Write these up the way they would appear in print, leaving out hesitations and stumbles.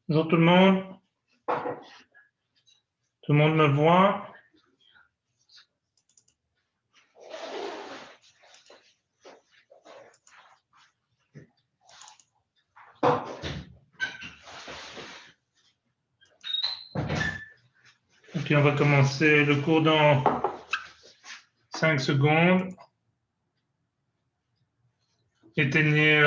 Bonjour tout le monde. Tout le monde me voit? Ok, on va commencer le cours dans 5 secondes. Éteignez,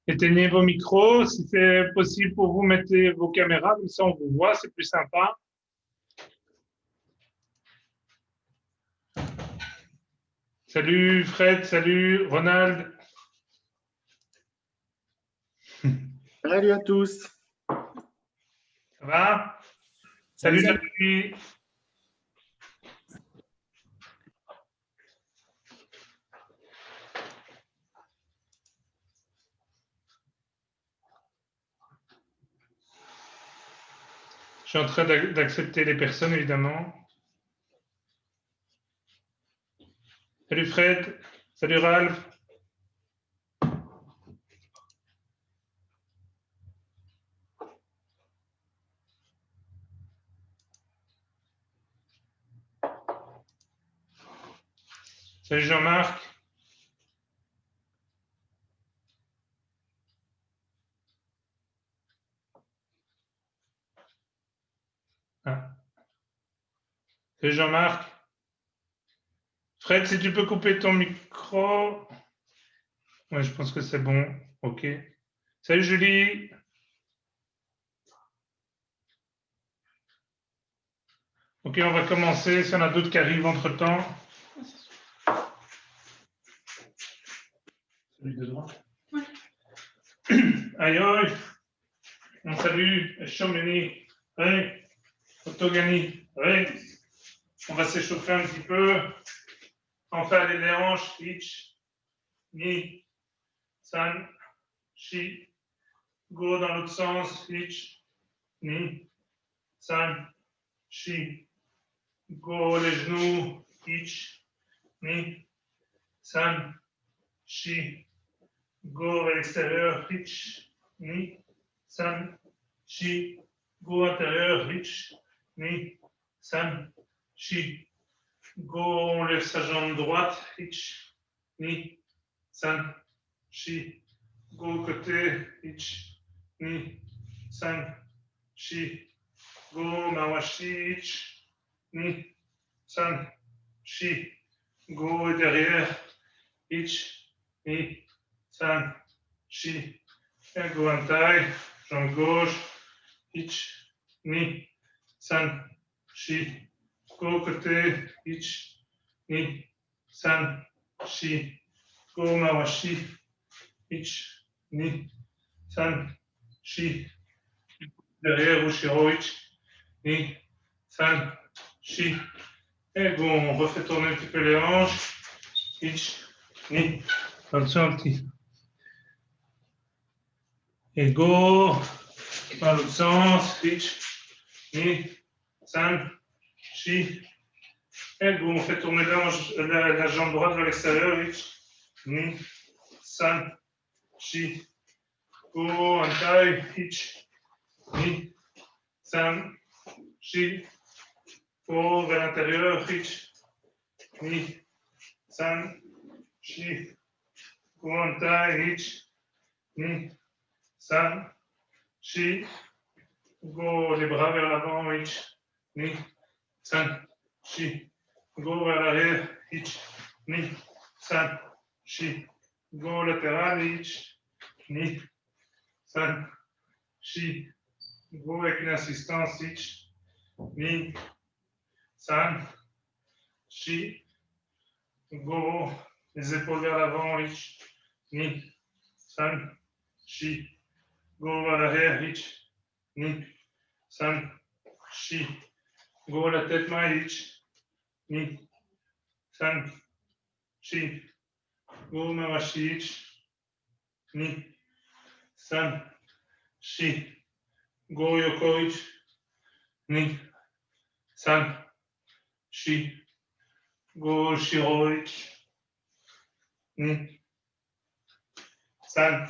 éteignez vos micros. Si c'est possible pour vous, mettez vos caméras, comme ça on vous voit, c'est plus sympa. Salut Fred, salut Ronald. Salut à tous. Ça va? Salut, Salut salut. Nathalie. Je suis en train d'accepter les personnes, évidemment. Salut Fred, salut Ralph. Salut Jean-Marc. Ah. Salut Jean-Marc. Fred, si tu peux couper ton micro. Oui, je pense que c'est bon. OK. Salut Julie. OK, on va commencer. Si on a d'autres qui arrivent entre-temps. Celui de droite. Oui. Aïe, aïe. On salue Chomeni. Oui. Otogani. Oui. On va s'échauffer un petit peu. On fait aller les hanches. Ich. Ni. San. Shi. Go dans l'autre sens. Ich. Ni. San. Shi. Go les genoux. Ich. Ni. San. Shi. Go vers l'extérieur. Ich. Ni. San. Shi. Go intérieur. Ich. Ni. San. Shi. Go, on lève sa jambe droite. Ich. Ni. San. Shi. Go côté. Ich. Ni. San. Shi. Go mawashi. Ich. Ni. San. Shi. Go et derrière. Ich. Ni. San. Shi. Et go en taille. Jambe gauche. Ich. Ni. San. Shi. Go côté. Ich. Ni. San. Shi. Go mawashi. Ich. Ni. San. Shi. Derrière Ushiro. Ich. Ni. San. Shi. Et go, on refait tourner un petit peu les hanches. Ich. Ni. Attention un petit. Et go. Dans l'autre sens. Ich. Ni. San. Shi. Et go, on fait tourner la jambe droite vers l'extérieur. Ich. Ni. San. Shi. Go en taille. Ich. Ni. San. Shi. Go vers l'intérieur. Ich. Ni. San. Shi. Go en taille. Ich. Ni. San. Shi. Go les bras vers l'avant. Ich. Ni. San. Shi. Go vers l'arrière. Ich. Ni. San. Shi. Go latéral. Ich. Ni. San. Shi. Go avec une assistance. Ich. Ni. San. Shi. Go. Les épaules vers l'avant. Ich. Ni. San. Shi. Go vers l'arrière. Ich. Ni. San. Shi. Go la tête main. Ich. Ni. San. Shi. Go mawashi. Ich. Ni. San. Shi. Go yoko. Ich. Ni. San. Shi. Go shiro. Ich. Ni. San,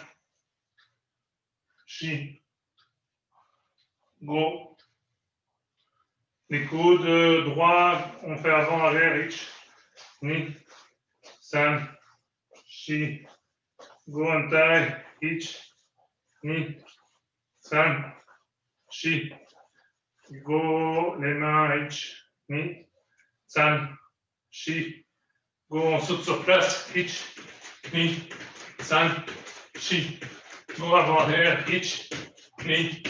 Shi, Go. Les coudes droits, on fait avant, arrière, Ich, Ni, San, Shi, Go, Antai, Ich, Ni, San, Shi, Go, les mains, Ich, Ni, San, Shi, Go, on saute sur place, Ich, Ni, San, Shi, Go, avant, arrière, Ich, Ni,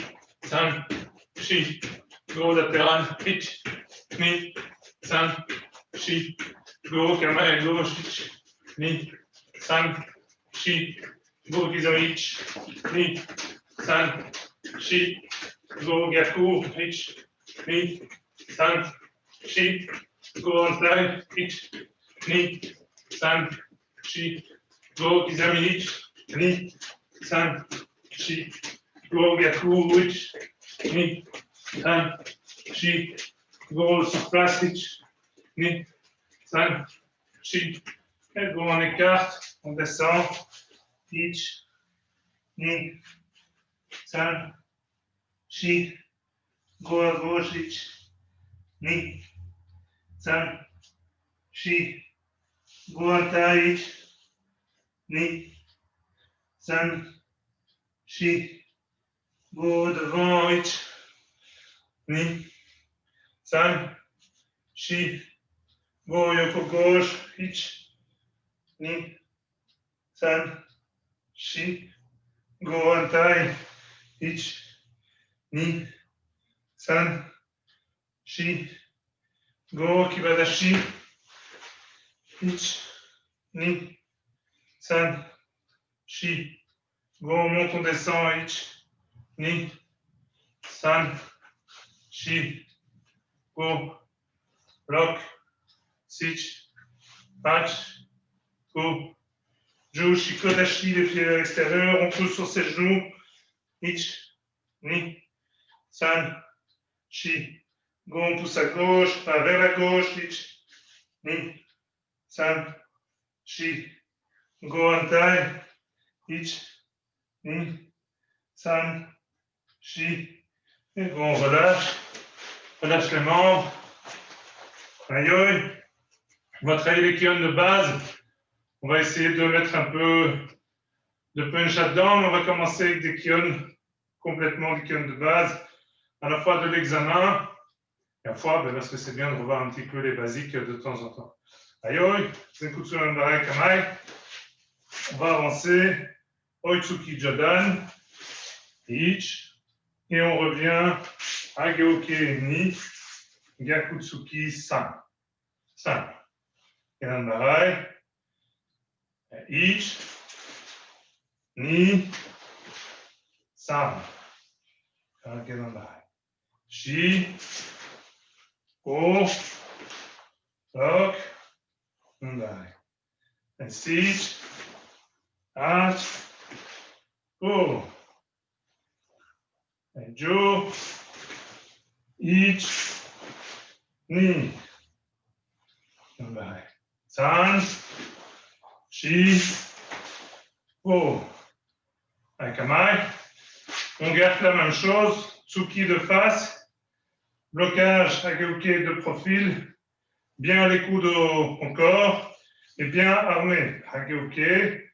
San, Shi, Go, latéral, Ich, Ni, San, Shi, Go, caméra gauche, Ich, Ni, San, Shi, Go, guidon, Ich, Ni, San, Shi, Go, gaku, Ich, Ni, San, Shi, Go, antai, Ich, Ni, San, Shi, Go, kizami, Ich, Ni, San, Shi, Go, gaku, Ich, Ni, San, Shi, Go, sur place, Ich, Ni, San, Shi, et Go, on écarte, on descend, Ich, Ni, San, Shi, Go à gauche, Ich, Ni, San, Shi, Go antai, Ich, Ni, San, Shi, Go devant, Ich, Ni, San, Shi, Go yoko gauche, Ich, Ni, San, Shi, Go antai, Ich, Ni, San, Shi, Go kibadashi, Ich, Ni, San, Shi, Go monte, on descend, Ich, Ni, San, Shi, Go, bloc, Sich, Patch, Go, Ju, Shikodashi, les pieds à l'extérieur, on pousse sur ses genoux, Ich, Ni, San, Shi, Go, on pousse à gauche, enfin vers la gauche, Ich, Ni, San, Shi, Go, antai, Ich, Ni, San, Shi, et Go, on relâche les membres, aïe, on va travailler les kions de base, on va essayer de mettre un peu de punch là-dedans, mais on va commencer avec des kions, complètement des kions de base, à la fois de l'examen, et à la fois, parce que c'est bien de revoir un petit peu les basiques de temps en temps. Aïe, Zenkutsu Nanbarai Kamai, on va avancer, Oitsuki Jodan, Ich, et on revient à Geoke Ni, Gyakutsuki San. San. Nanbarai, Ich, Ni, San. Nanbarai. Shi, Go, Lock, Nanbarai. And Sich, At, Go. And Ju, Ich, Ni, Nanbarai. San, Shi, Go. Avec Amai, on garde la même chose, Tsuki de face, blocage Hageuke de profil, bien les coudes au corps et bien armé. Hageuke,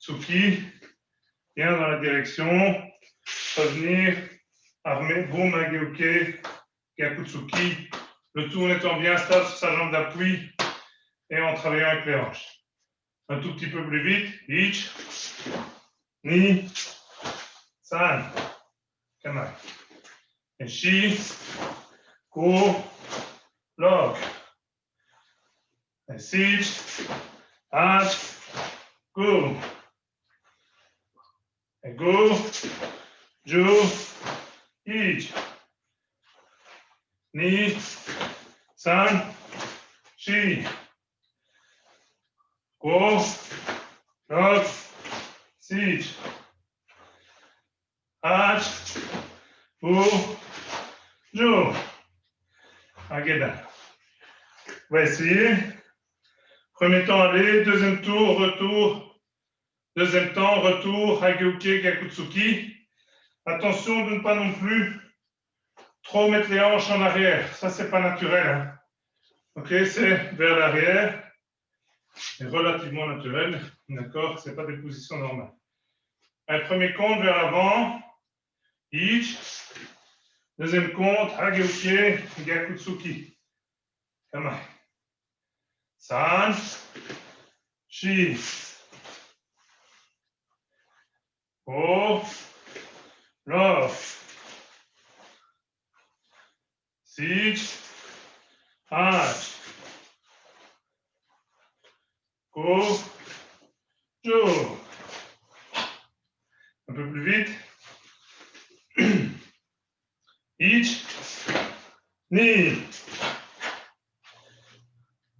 Tsuki, bien dans la direction, revenir, armé, boum, Hageuke, Gyakutsuki, le tout en étant bien stable sur sa jambe d'appui et en travaillant avec les hanches. Un tout petit peu plus vite, Ich, Ni, San, Kamai. Et Shi, Go, Lock. Et Sich, At, Go. Et Go, Ju, Ich. Ni, San, Shi. Go, Lock, Sich. At, Go, Ju. Ageda. On va essayer. Premier temps aller, deuxième tour, retour Deuxième temps, retour, Hageuke, Gakutsuki. Attention de ne pas non plus trop mettre les hanches en arrière. Ça, c'est pas naturel. Hein. Ok, c'est vers l'arrière. C'est relativement naturel. D'accord, c'est pas des positions normales. Un premier compte vers l'avant. Ich. Deuxième compte, Hageuke, Gakutsuki. Kamae. San. Shi. Go. Love. Six. H. Go. Jo. Un peu plus vite. Ich. Ni.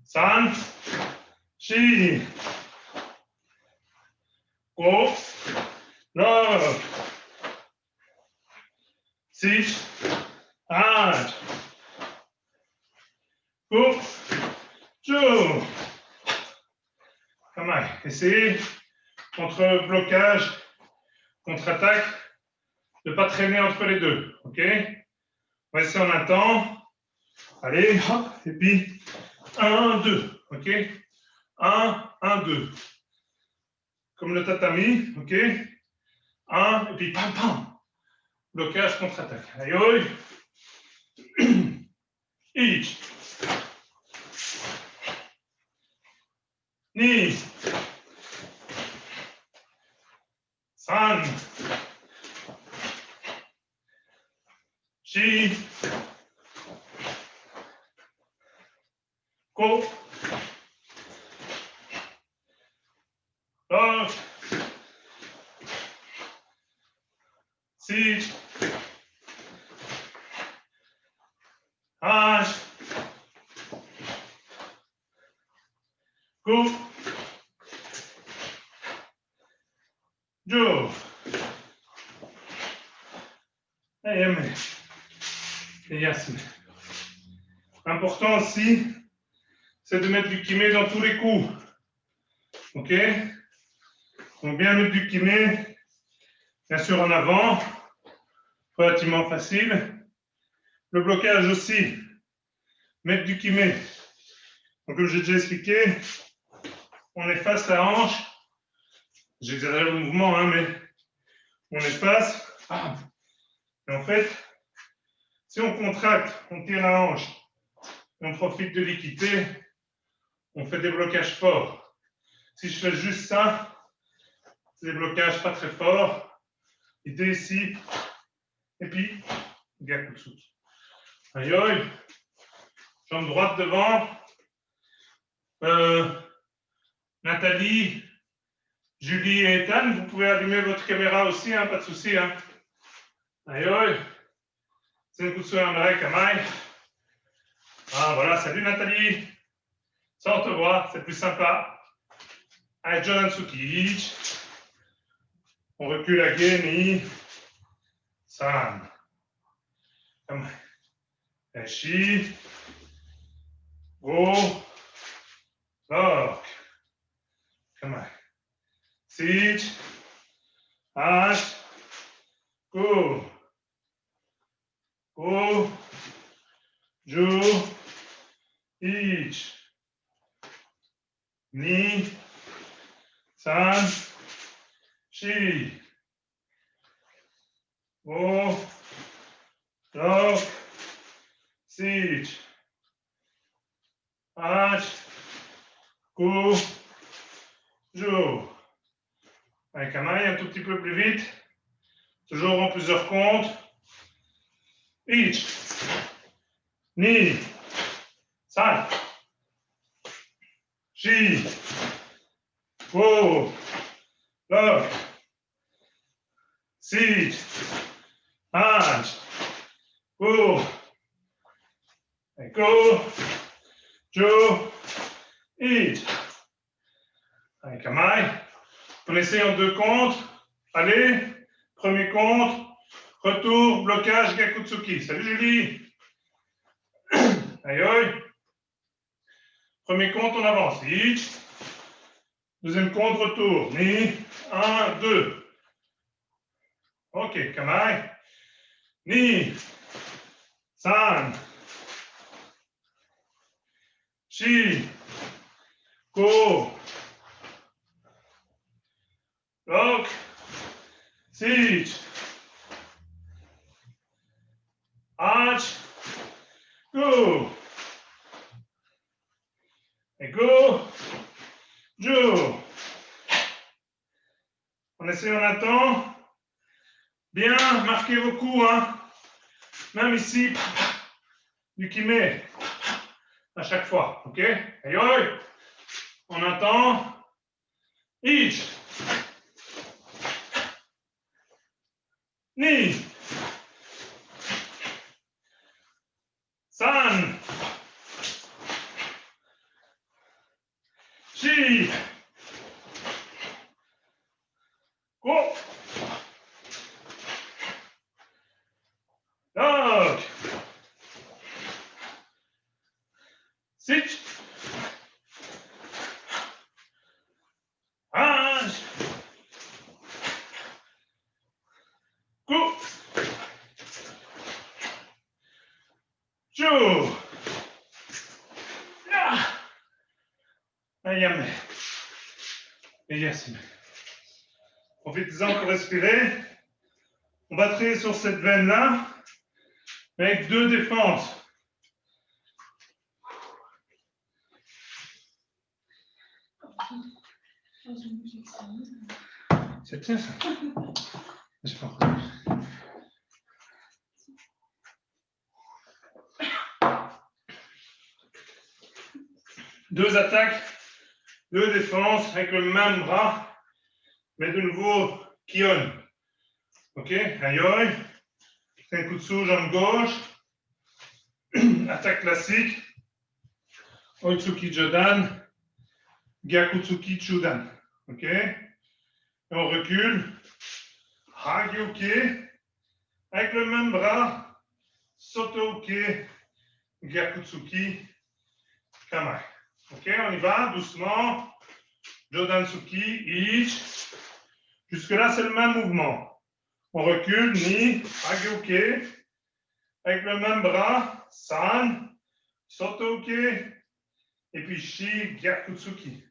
San. Shi. Go. Love. Six. H. Go. Jo. Pas mal. Essayez, contre blocage, contre-attaque, de ne pas traîner entre les deux. OK? On va essayer en un temps. Allez, hop, et puis 1, 2. OK? 1, 1, 2. Comme le tatami. OK? 1, et puis pam, pam. Blocage, contre-attaque. Aïe, aïe. Ich. Ni. San. Shi. Go. Love. Six. H. Go. Jo. Ayame. Et Yasme. Important aussi, c'est de mettre du kimé dans tous les coups. OK? Donc bien mettre du kimé, bien sûr en avant, relativement facile. Le blocage aussi, mettre du kimé. Donc comme j'ai déjà expliqué, on efface la hanche. J'exagère le mouvement, hein, mais on efface. Et en fait, si on contracte, on tire la hanche, on profite de l'équité, on fait des blocages forts. Si je fais juste ça, c'est des blocages pas très forts. L'idée ici, et puis, Gakutsuki. Aïe, aïe. Jambe droite devant. Nathalie, Julie et Ethan, vous pouvez allumer votre caméra aussi, hein, pas de souci. Hein. Aïe, aïe. Senkutsu Amare Kamai. Ah, voilà, salut Nathalie. Ça, on te voit, c'est plus sympa. Allez, John Tsuki. On recule à Geni. San. Kamai. Eshi. Go. Lock. Kamai. Sit. H. Go. Go. Jo. Ich. Ni. San. Shi. Go. Lock. Sit. H. Go. Jo. Avec un maille un tout petit peu plus vite. Toujours en plusieurs comptes. Ich. Ni. San. Shi. Go. Lock. Sit. H. Go. Et go. Jo. Ich. Avec un maille. On essaye en deux comptes. Allez. Premier compte. Retour. Blocage. Gakutsuki. Salut Julie. Aïe aïe. Premier compte, on avance. Ich. Deuxième contre-tour. Ni. 1, 2. Ok, kamae. Ni. 3. Shi. Go. Lock. Siege. Arch. Go. Et go. Joe. On essaie, on attend. Bien, marquez vos coups. Hein. Même ici, du kimé. À chaque fois. Ok? Aïe, on attend. Ich. Ni. San. Shi. Go. Dog. Sit. Hange. Go. Joe. Yeah. Ayame. Et Yassine. Profitez-en pour respirer. On va travailler sur cette veine-là avec 2 défenses. C'est bien ça. Je pense. 2 attaques, 2 défenses avec le même bras, mais de nouveau Kion. Ok, Ayoy, Tenkutsu, jambe gauche, attaque classique, Oitsuki Jodan, Gyakutsuki Chudan. Ok, et on recule, Hagyuke, avec le même bras, Sotouke, Gyakutsuki, Kamae. Ok, on y va doucement. Jodansuki, Ich. Jusque-là, c'est le même mouvement. On recule, Ni, Hagyuke. Avec le même bras, San, Sotouke. Et puis Shi, Gyakutsuki.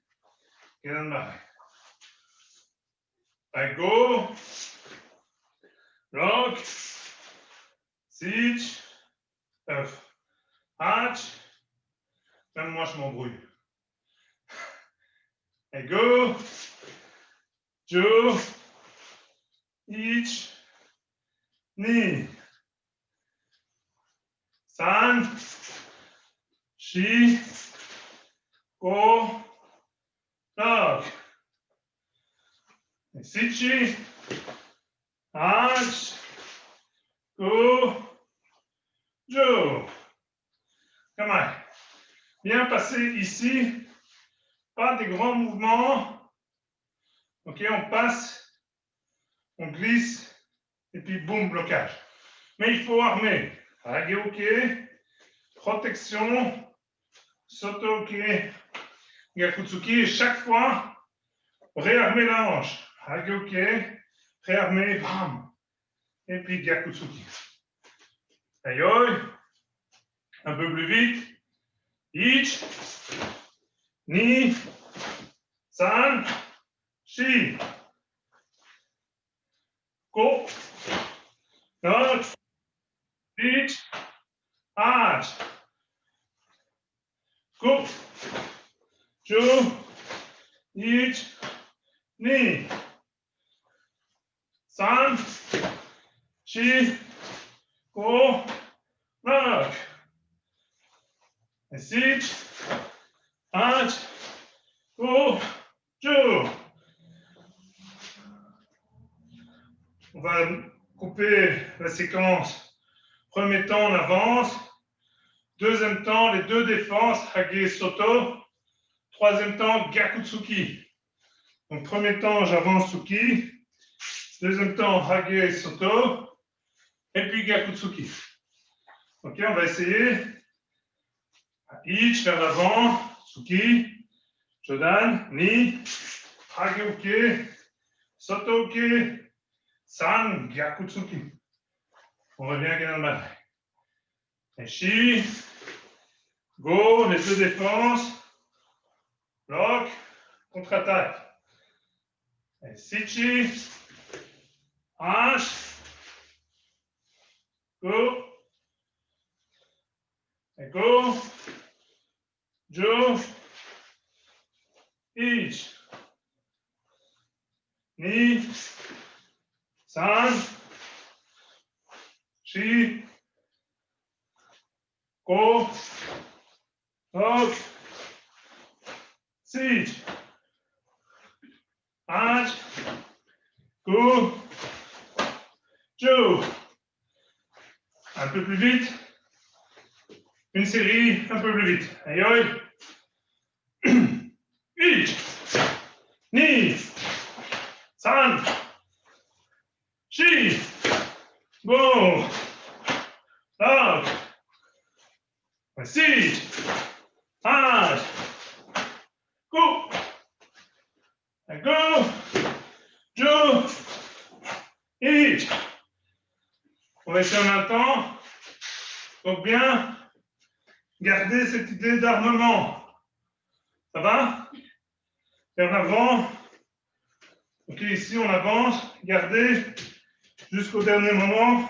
Go. Lock. Siege. Hatch. Même moi, je m'embrouille. Et go. Joe. Ich. Ni. San. Shi. Go. Lock. Et Sichi. Hatch. Go. Joe. Come on. Bien passer ici. Pas des grands mouvements. Ok, on passe, on glisse, et puis boum, blocage. Mais il faut armer. Hageuke, protection, Sotouke, Gyakutsuki, et chaque fois, réarmer la hanche. Hageuke, réarmer, bam, et puis Gyakutsuki. Aïe, un peu plus vite. Ich, Ni, San, Shi, Go, Not, Ich, Arch, Go, Ju, Ich, Ni, San, Shi, Go, Not, Sich, Arch, Go, Ju. On va couper la séquence. Premier temps, on avance. Deuxième temps, les 2 défenses, Hage Soto. Troisième temps, Gyakutsuki. Donc, premier temps, j'avance Tsuki. Deuxième temps, Hage Soto. Et puis Gyakutsuki. Ok, on va essayer. Ich vers l'avant, Tsuki, Jodan, Ni, Hageuke, Sotoke, San, Gyakutsuki. On revient à Ganabara. Et Shi, Go, les deux défenses. Bloc, contre-attaque. Et Sichi, H, Go, et Go, Jo, Ich, Ni, San, Shi, Go, Bloc, Sich, H, Go, Jo. Un peu plus vite. Une série un peu plus vite. Aïe, Ich, Ni, San, Shi, Go, Bloc, Sich, H, Go, Go, Jo, Ich. On va essayer en même temps. Donc bien garder cette idée d'armement. Ça va? Vers l'avant. Ok, ici on avance. Gardez jusqu'au dernier moment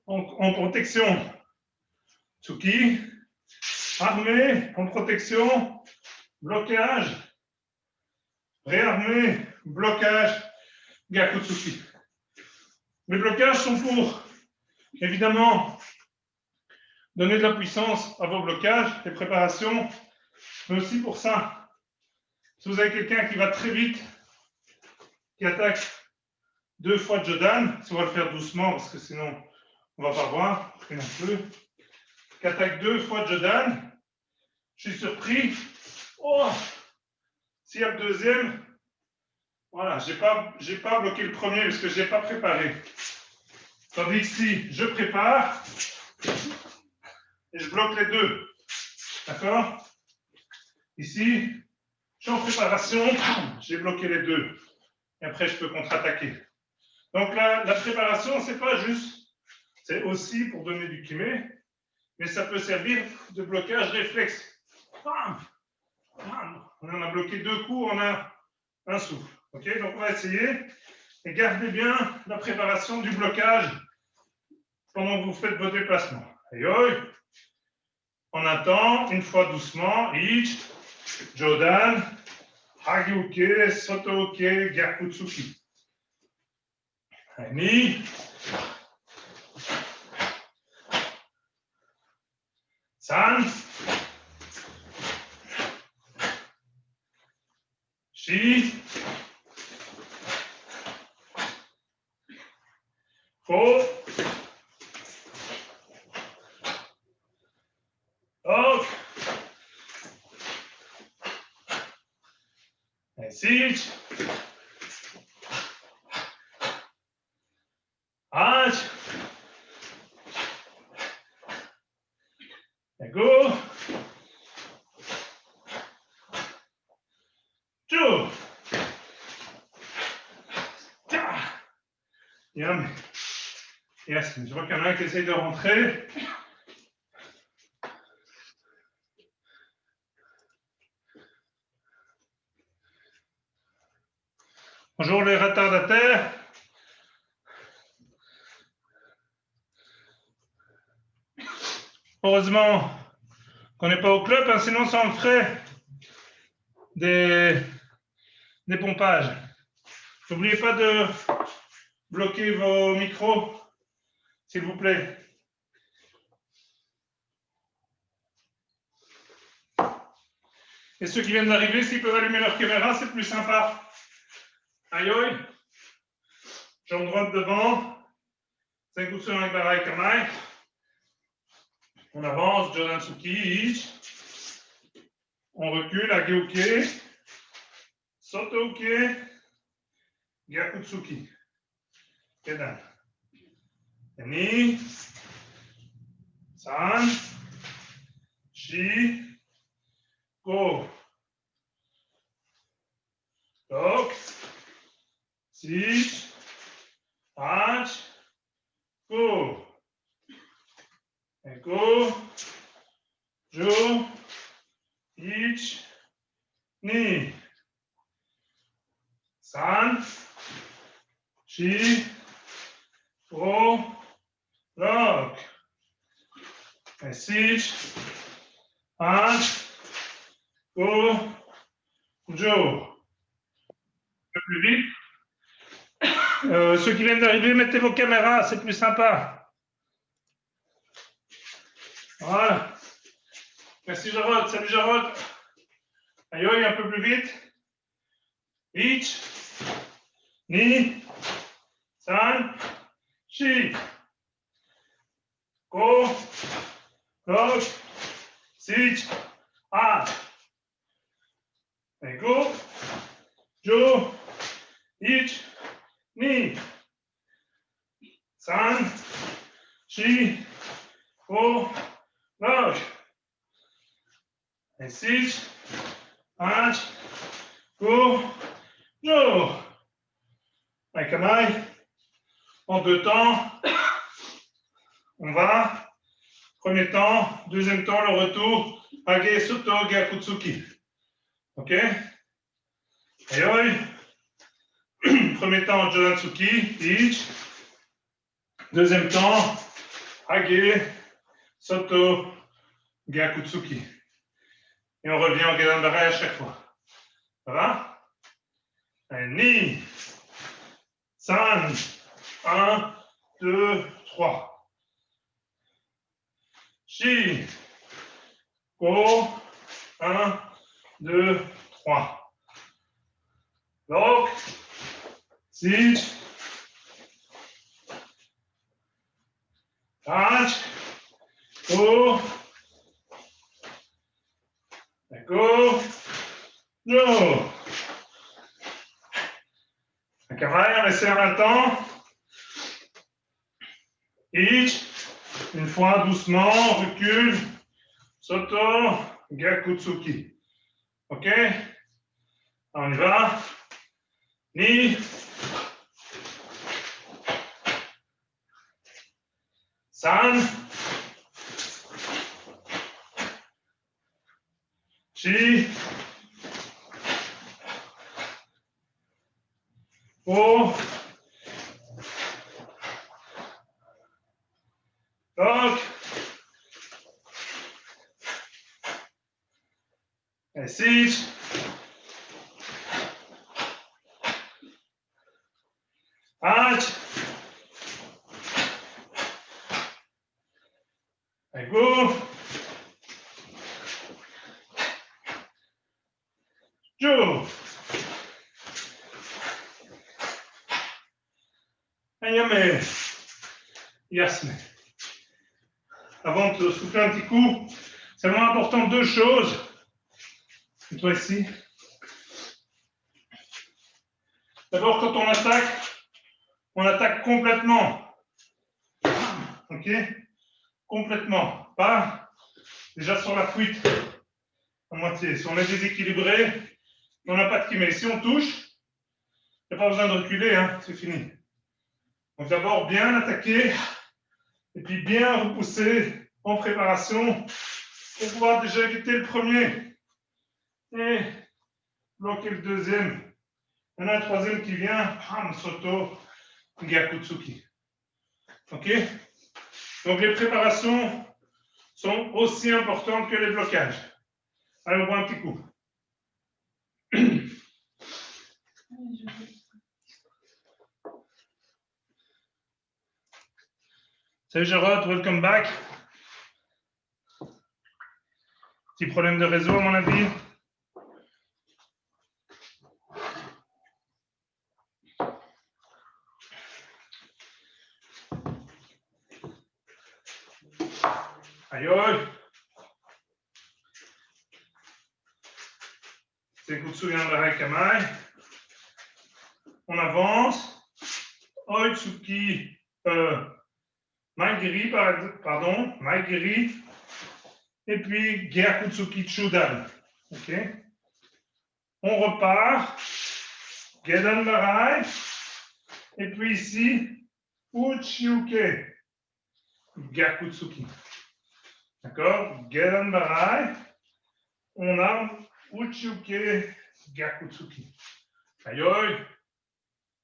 en protection. Tsuki. Armé, en protection. Blocage. Réarmé. Blocage. Gyakutsuki. Les blocages sont pour, évidemment, donner de la puissance à vos blocages, les préparations, mais aussi pour ça. Si vous avez quelqu'un qui va très vite, qui attaque 2 fois Jodan, si on va le faire doucement, parce que sinon, on ne va pas voir, non plus, qui attaque 2 fois Jodan, je suis surpris. Oh, s'il y a le deuxième, voilà, je n'ai pas bloqué le premier parce que je n'ai pas préparé. Tandis que si je prépare, et je bloque les deux. D'accord? Ici, je suis en préparation, j'ai bloqué les deux. Et après, je peux contre-attaquer. Donc la préparation, ce n'est pas juste, c'est aussi pour donner du kimé, mais ça peut servir de blocage réflexe. On en a bloqué 2 coups, on a un souffle. Okay, donc on va essayer. Et gardez bien la préparation du blocage pendant que vous faites vos déplacements. Aïe. On attend, une fois doucement, Ich, Jodan, Hageuke, Sotoke, Gyakutsuki. Ni, San, Shi, Ko, Ok, et Sich, H, et Go, Jo. Yum. Yes, je vois qu'il y en a un qui essaye de rentrer. Bonjour les retardataires. Heureusement qu'on n'est pas au club, hein, sinon ça en ferait des pompages. N'oubliez pas de bloquer vos micros, s'il vous plaît. Et ceux qui viennent d'arriver, s'ils peuvent allumer leur caméra, c'est plus sympa. Aïe, aïe. Jambe droite devant. Senkutsu no Ibarai Kamai. On avance, Jodan Tsuki, Ich. On recule, Hageuke. Sotoke. Gyakutsuki. Kedan. Ni. San. Shi. Go. 6, 8, go. Et go. Jo, ich, ni. 5, 6, pro, lock. Et 6, 8, go, jo. Un peu plus vite. Ceux qui viennent d'arriver, mettez vos caméras, c'est plus sympa. Voilà. Merci Jarod, salut Jarod. Aïe, un peu plus vite. Ich, ni, 5, 6. Go, lock, 6, 8. Et go, jo, ich, ni. 5, 6, go, lock. Et 6, 8, go, jo. Avec Kamaï, en 2 temps, on va. Premier temps, deuxième temps, le retour, Age Soto Gyakutsuki. Ok? Ayoi. Premier temps, Jodatsuki, Ich. Deuxième temps, Age Soto Gyakutsuki. Et on revient au Gedanbarai à chaque fois. Ça va? Allez, Ni. San. 1, 2, 3. Shi. Go. 1, 2, 3. Lock. 6. 8. Go. Go. No. Un cavalier, on essaie en même temps. Ich. Une fois, doucement, recule. Soto. Gyakutsuki. Ok? On y va. Ni. San. Chi. Go. Lock. Et 6. 8. Et go. Jo. Ayame. Yasme. Avant de souffler un petit coup, c'est vraiment important 2 choses. Et toi ici. D'abord, quand on attaque complètement. Ok? Complètement. Pas déjà sur la fuite à moitié. Si on est déséquilibré, on n'a pas de kiné. Si on touche, il n'y a pas besoin de reculer, hein, c'est fini. Donc d'abord, bien attaquer et puis bien repousser en préparation pour pouvoir déjà éviter le premier et bloquer le deuxième. Il y en a un troisième qui vient, Soto Gyakutsuki. Ok? Donc les préparations sont aussi importantes que les blocages. Allez, on voit un petit coup. Salut Jarod, welcome back. Petit problème de réseau à mon avis. Aïe aïe. C'est Kutsu Yandarai Kamai. On avance. Oitsuki. Maigiri, pardon. Maigiri. Et puis Gyakutsuki Chudan. Ok. On repart. Gedanbarai. Et puis ici, Uchiuke, Gyakutsuki. D'accord? Gedan Barai, on a Uchiuke, Gyakutsuki. Ayoi,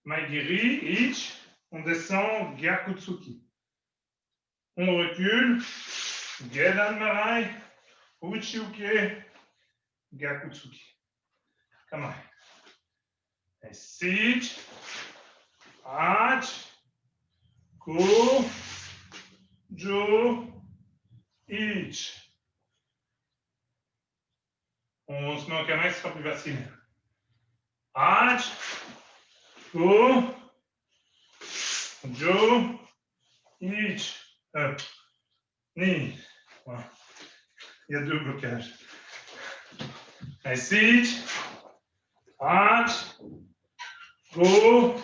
Maigiri, Ich, on descend, Gyakutsuki. On recule, Gedan Barai, Uchiuke, Gyakutsuki. Come on. Et Sich, Ach, Ku, Ju, Ich. On se met en canal, ce sera plus facile. Ach, Ku, Ju, Ich. Ni. Voilà. Il y a deux blocages. Et Sich, Ach, Ku,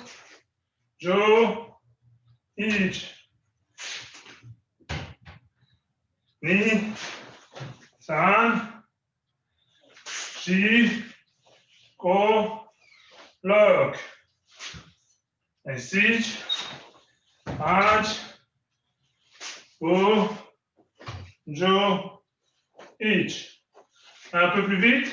Ju, Ich. Ni, San, Shi, Ko, Lok. Et Sich, Ach, Ku, Ju, Ich. Un peu plus vite.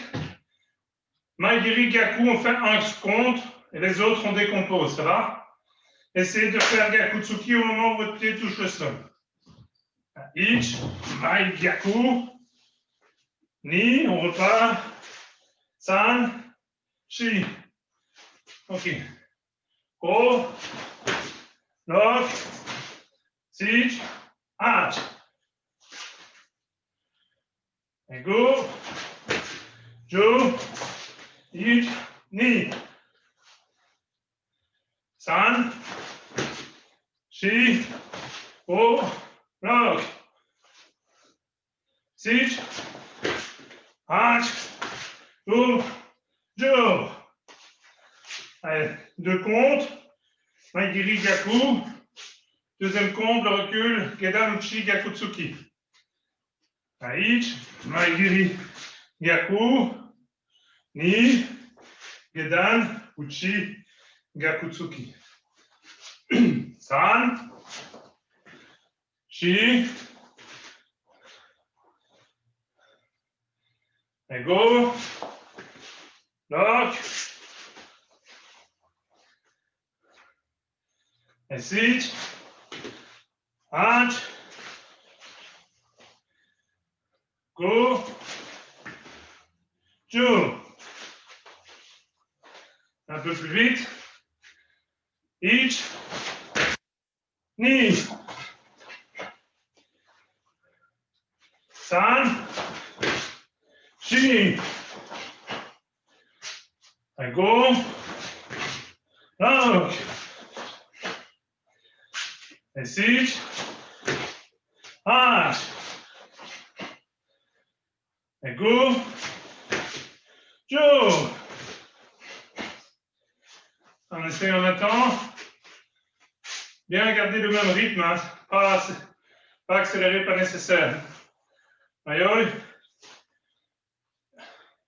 Maigiri, Gaku, on fait un compte et les autres on décompose, ça va? Essayez de faire Gyakutsuki au moment où votre pied touche le sol. Ich, Mai, Gaku, Ni, on repart. San, Shi. Ok. Ko, Lok, Sich, Ach. Et go, Ju, Ich, Ni. San, Shi, Ko, Lok, Sich, Ach, Ku, Ju. Allez, deux comptes. Maigiri, Gaku. Deuxième compte, le recul. Gedan, Uchi, Gyakutsuki. Ich, Maigiri, Gaku. Ni, Gedan, Uchi, Gyakutsuki. San, Shi, Ego, Lok, et Sich, Ach, Ku, Ju. Un peu plus vite. Ich, Ni. San, Shi. Ego, Lok. Et Sich, Ach. Ego, Ju. On essaye en attendant. Bien garder le même rythme, hein. Pas accélérer, pas nécessaire. Aïe.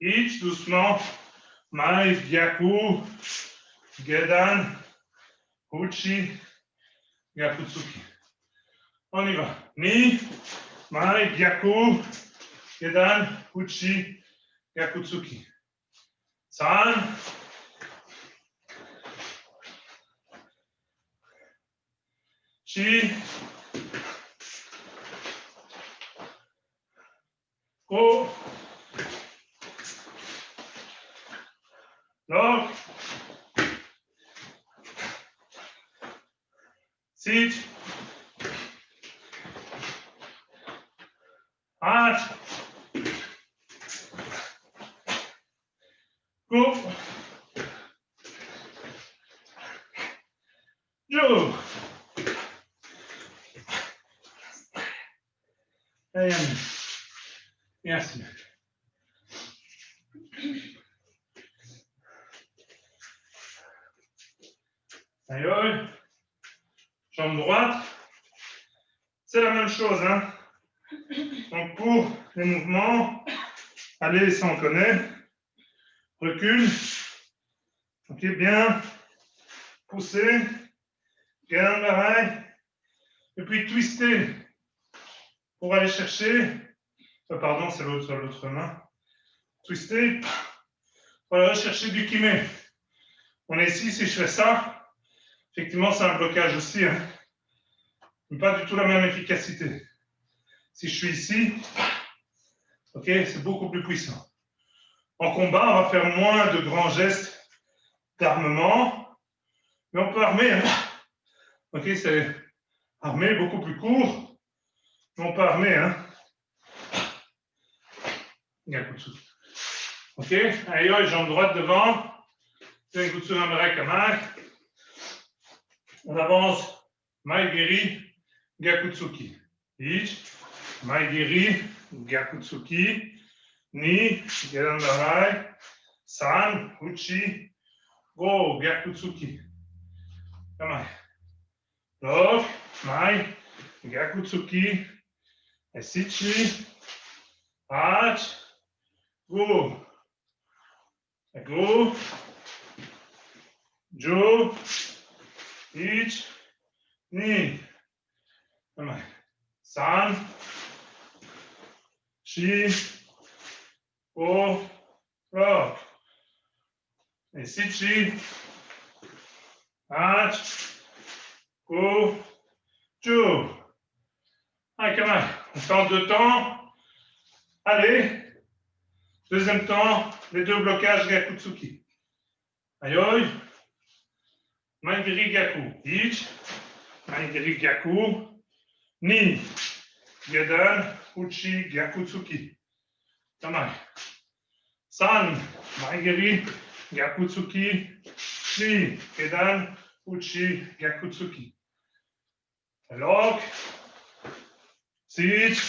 Ich, doucement. Mai, Gyaku, Gedan, Uchi, Gyakutsuki. On y va. Ni, Mai, Gyaku, Gedan, Uchi, Gyakutsuki. San, Shi, Ko, Lok, Sich, Ach, Ku, Ju. Allez, merci. Allez, jambe droite. C'est la même chose, hein. Donc pour les mouvements, allez, ça on connaît. Recule. Ok, bien. Poussez. Gedan Barai. Et puis twister pour aller chercher. Pardon, c'est l'autre main. Twister pour aller chercher du kimé. On est ici, si je fais ça, effectivement, c'est un blocage aussi. Hein. Mais pas du tout la même efficacité. Si je suis ici, ok, c'est beaucoup plus puissant. En combat, on va faire moins de grands gestes d'armement, mais on peut armer. Hein. Ok, c'est armé beaucoup plus court, mais on peut armer. Hein. Gakutsu. Ok, aïe, jambe droite devant. Gakutsu Namara Kamak. On avance. Maigiri, Gakutsuki. Ich, Maigiri, Gakutsuki. Ni, Gedan Barai. San, Uchi, Go, Gakutsuki. Kamai. Lock, Mai, Gakutsuki. Esichi. Ach. Go. Go. Jo. Ich. Ni. Kamai. San. Shi. Go. Rock. Esichi. Ach. Go. Jo. Allez, Kamai. On fait en 2 temps. Allez. Deuxième temps, les 2 blocages Gakutsuki. Aïe. Maigiri Gaku. Ich. Maigiri Gaku. Ni. Gedan. Uchi. Gakutsuki. Kamai. San. Maigiri Gakutsuki. Ni. Gedan. Uchi. Gakutsuki. Lock. Sich.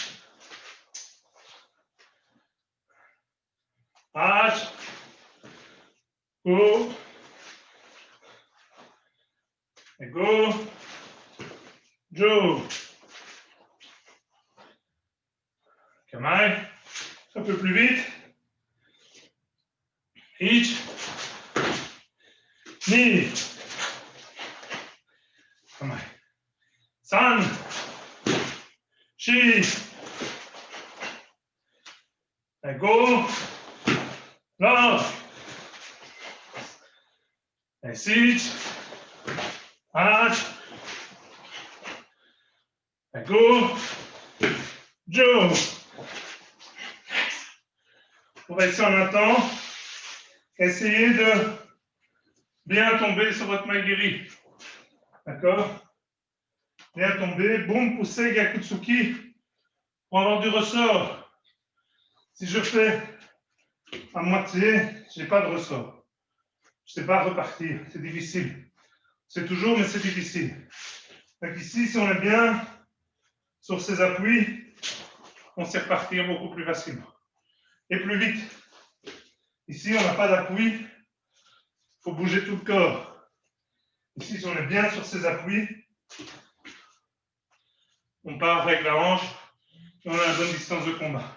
Ach. Go. Go. Jo. Kamai. Un peu plus vite. Ich. Ni. Kamai. San. Shi. Go. Lock. Sich. Ach. Go. Jo. On va essayer en un temps. Essayez de bien tomber sur votre maigiri. D'accord? Bien tomber. Boum, pousser Gakutsuki pour avoir du ressort. Si je fais à moitié, je n'ai pas de ressort. Je ne sais pas repartir. C'est difficile. C'est toujours, mais c'est difficile. Donc ici, si on est bien sur ces appuis, on sait repartir beaucoup plus facilement. Et plus vite. Ici, on n'a pas d'appui. Il faut bouger tout le corps. Ici, si on est bien sur ces appuis, on part avec la hanche et on a la bonne distance de combat.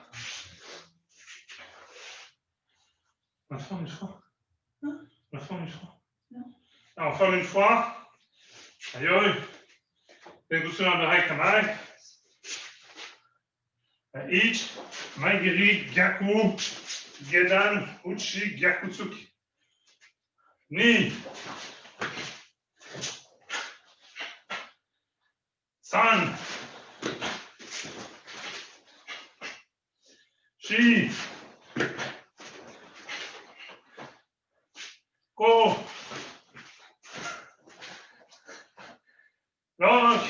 On la forme une fois. On la forme une fois. Alors, on forme une fois. Aïe, aïe. Tengusu Namara Kamai. Ich, Maigiri, Gaku, Gedan, Uchi, Gakutsuki. Ni. San. Shi. Go. Lock.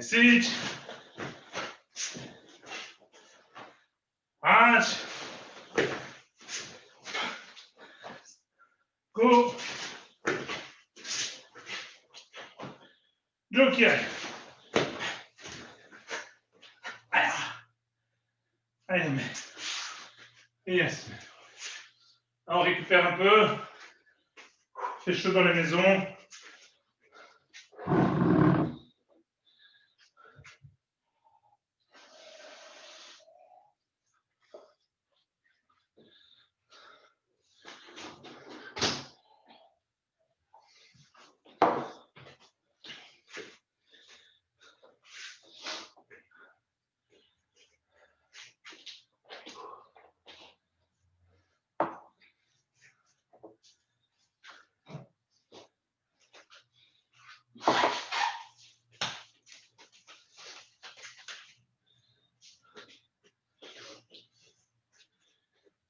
Sit. Ach. Go. Jokia. Allez, mais. Yes. On récupère un peu. Il fait chaud dans la maison.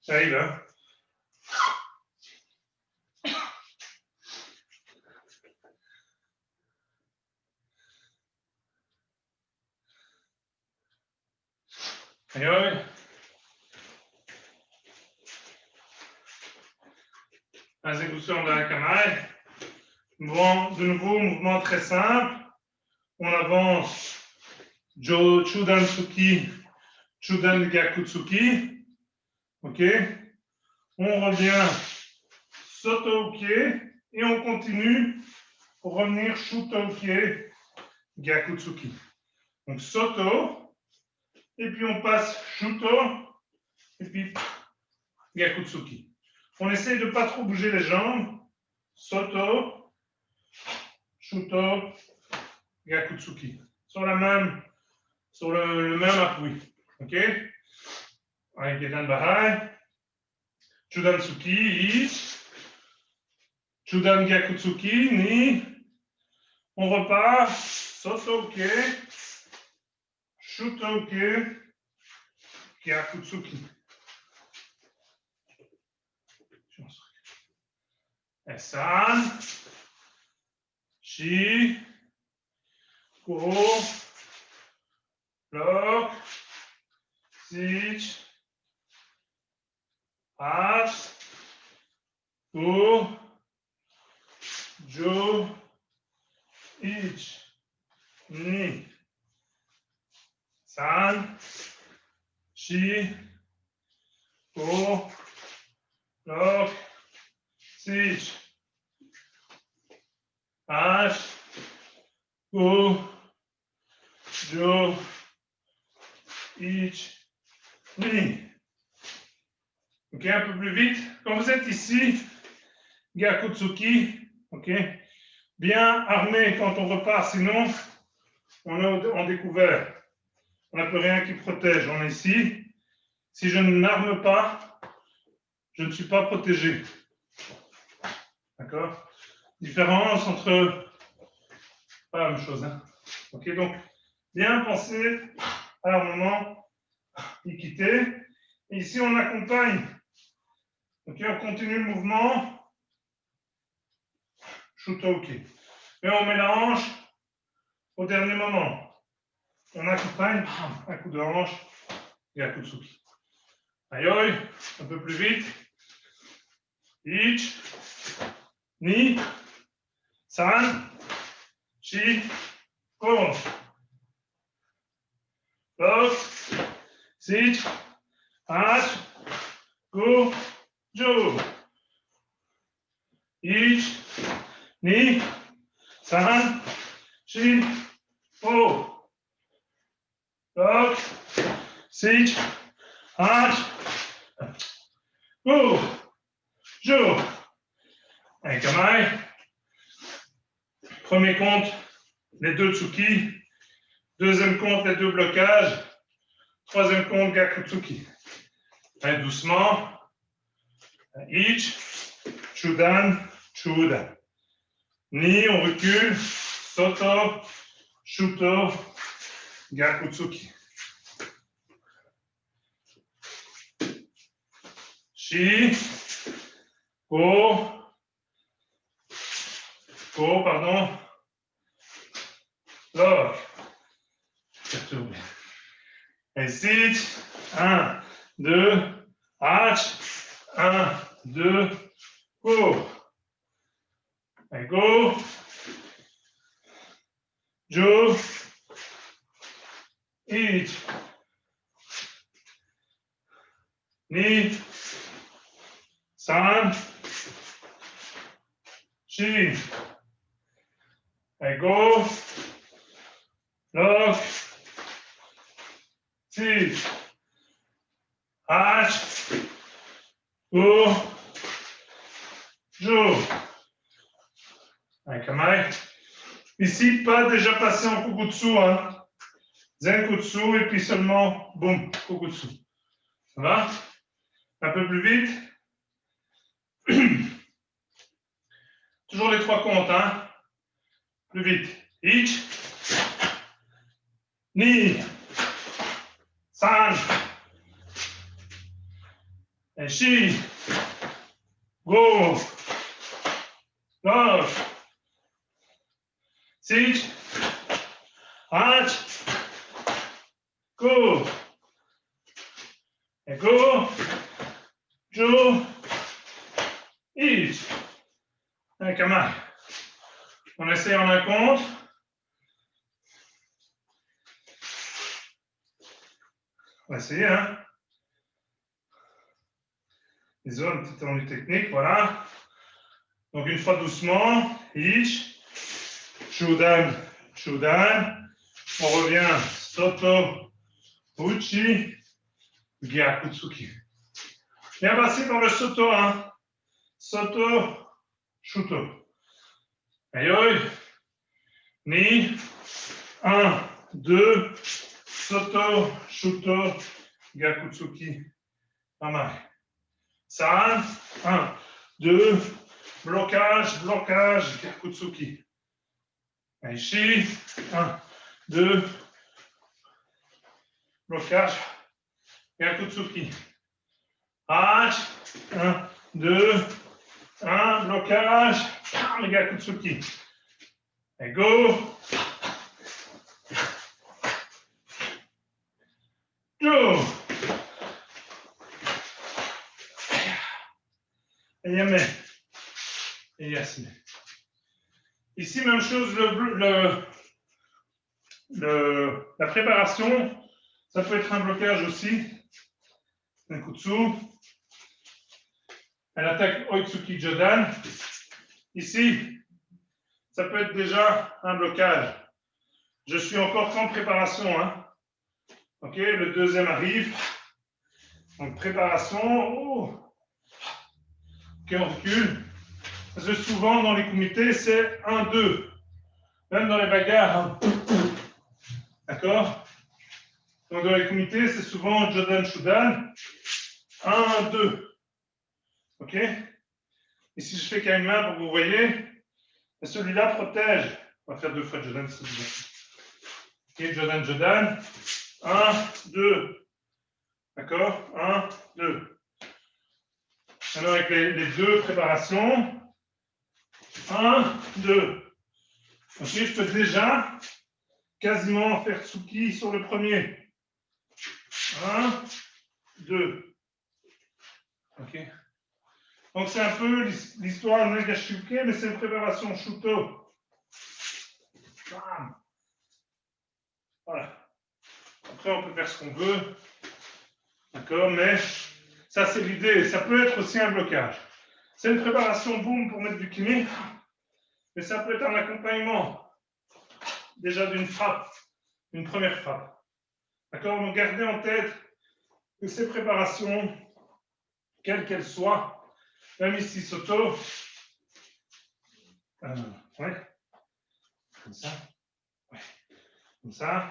Ça arrive, hein? Et oui. Exécution de la camaille. Bon, de nouveau, mouvement très simple. On avance. Chudan Tsuki, Chudan Gyakutsuki. OK? On revient Soto Ukie et on continue pour revenir Shuto Ukie, Gyakutsuki. Donc Soto, et puis on passe Shuto, et puis Gyakutsuki. On essaye de ne pas trop bouger les jambes. Soto, Shuto, Gyakutsuki. Sur le même appui. OK? Avec Gedan Bahai. Chudan Tsuki, Ich. Chudan Gyakutsuki, Ni. On repart. Soto Uke. Shuto Uke. Gyakutsuki. Esan. Shi. Ko. Block. Sich. As. Go. Jo. Ich. Ni. San. Shi. Go. Block. Sich. As. Go. Jo. Ich. Ni. OK, un peu plus vite. Quand vous êtes ici, Gyakutsuki, OK, bien armé quand on repart, sinon on est en découvert. On n'a plus rien qui protège. On est ici. Si je n'arme pas, je ne suis pas protégé. D'accord? Différence entre... Pas la même chose. Hein? OK, donc bien penser à l'armement, y quitter. Et ici, on accompagne. OK, on continue le mouvement. Shuto Uke. Et on met la hanche au dernier moment. On accompagne un coup de hanche et un coup de Tsuki. Aïe, un peu plus vite. Ich, Ni, San, Shi, Ko. Block, Sich, As, Go, Jo. Ich, Ni, San, Shi, Ko. Block, Sich, As, Go, Jo. Un kamaï. Premier compte, les deux tsuki. Deuxième compte, les deux blocages. Troisième compte, Gyakutsuki. Et doucement. Ich, Chudan, Chudan. Ni, on recule. Soto, Shuto, Gyakutsuki. Shi, Ko, pardon. Lock. Et sit. 1, 2, H. 1, 2, go. Et go. Jo. Ich. Ni. San. Shi. Et go. Lock. Si. H. Go. Jo. Un kamaï. Ici, pas déjà passé en kukutsu. Hein. Zenkutsu et puis seulement, boum, kukutsu. Ça va? Un peu plus vite. Toujours les trois comptes. Hein. Plus vite. Ich. Ni. San. Et Shi. Go. Lock. Sit. Hatch. Go. Et go. Joe. Eat. Allez, Kamal. On essaie en un compte. On va essayer, hein. Les zones, petite tenue technique, voilà. Donc, une fois doucement. Each. Chudan. Chudan. On revient. Soto. Uchi. Gyakutsuki. Bien passé dans le Soto, hein. Soto. Shuto. Ayoi. Ni. 1, 2. Soto. Shuto. Gyakutsuki. Pas mal. San. 1, 2. Blocage, blocage. Gyakutsuki. Aishi. 1, 2. Blocage. Gyakutsuki. H. 1, 2. 1. Blocage. Gyakutsuki. Et go. Go. Et Yame. Et Yasme. Ici, même chose, la préparation, ça peut être un blocage aussi. Un kutsu. Elle attaque Oitsuki Jodan. Ici, ça peut être déjà un blocage. Je suis encore qu'en préparation. Hein. Ok, le deuxième arrive. Donc, préparation. Oh. Ok, on recule. Parce que souvent, dans les comités, c'est 1-2. Même dans les bagarres. D'accord? Donc, dans les comités, c'est souvent Jodan Shudan. 1-2. Ok? Et si je fais qu'à une main pour que vous voyez, celui-là protège. On va faire 2 fois Jodan, c'est bon. Ok, Jodan, Jodan. 1, 2. D'accord? 1, 2. Alors, avec les deux préparations. 1, 2. Ok, je peux déjà quasiment faire Tsuki sur le premier. 1, 2. Ok. Donc, c'est un peu l'histoire de Nagashuke, mais c'est une préparation Shuto. Bam. Voilà. Après, on peut faire ce qu'on veut. D'accord, mais ça, c'est l'idée. Ça peut être aussi un blocage. C'est une préparation boum pour mettre du kiné, mais ça peut être un accompagnement déjà d'une frappe, une première frappe. D'accord, donc gardez en tête que ces préparations, quelles qu'elles soient, même ici Soto, ouais, comme ça, ouais, comme ça,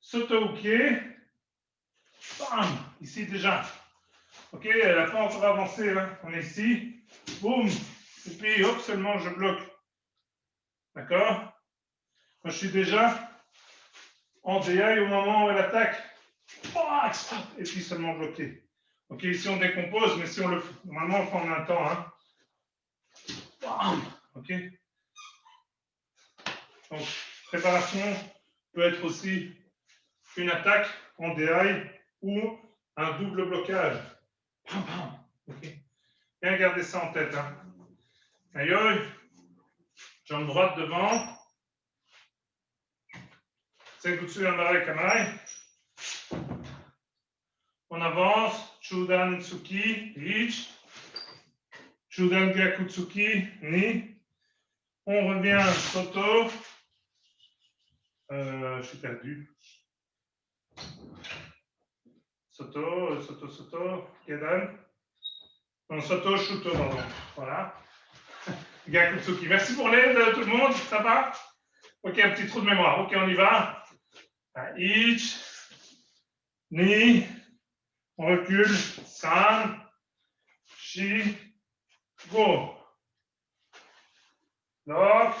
Soto Ukie, bam, ici déjà. Ok, elle n'a pas encore avancé, hein. On est ici, boum, et puis hop, seulement je bloque. D'accord? Moi, je suis déjà en DI au moment où elle attaque. Et puis seulement bloqué. Ok, ici on décompose, mais si on le fait, normalement on le fait en un temps. Hein. Ok. Donc, préparation peut être aussi une attaque en DI ou un double blocage. Ok. Bien garder ça en tête. Hein. Aïe, jambe droite devant. Senkutsu Yandare Kamai. On avance. Chudan Tsuki, Ichi. Chudan Gyakutsuki, Ni. On revient Soto. Je suis perdu. Soto, Gedan. Non, Soto, Shuto, pardon. Voilà. Gyakutsuki. Merci pour l'aide, tout le monde. Ça va? Ok, un petit trou de mémoire. Ok, on y va. Ich. Ni. On recule. San. Shi. Go. Lock.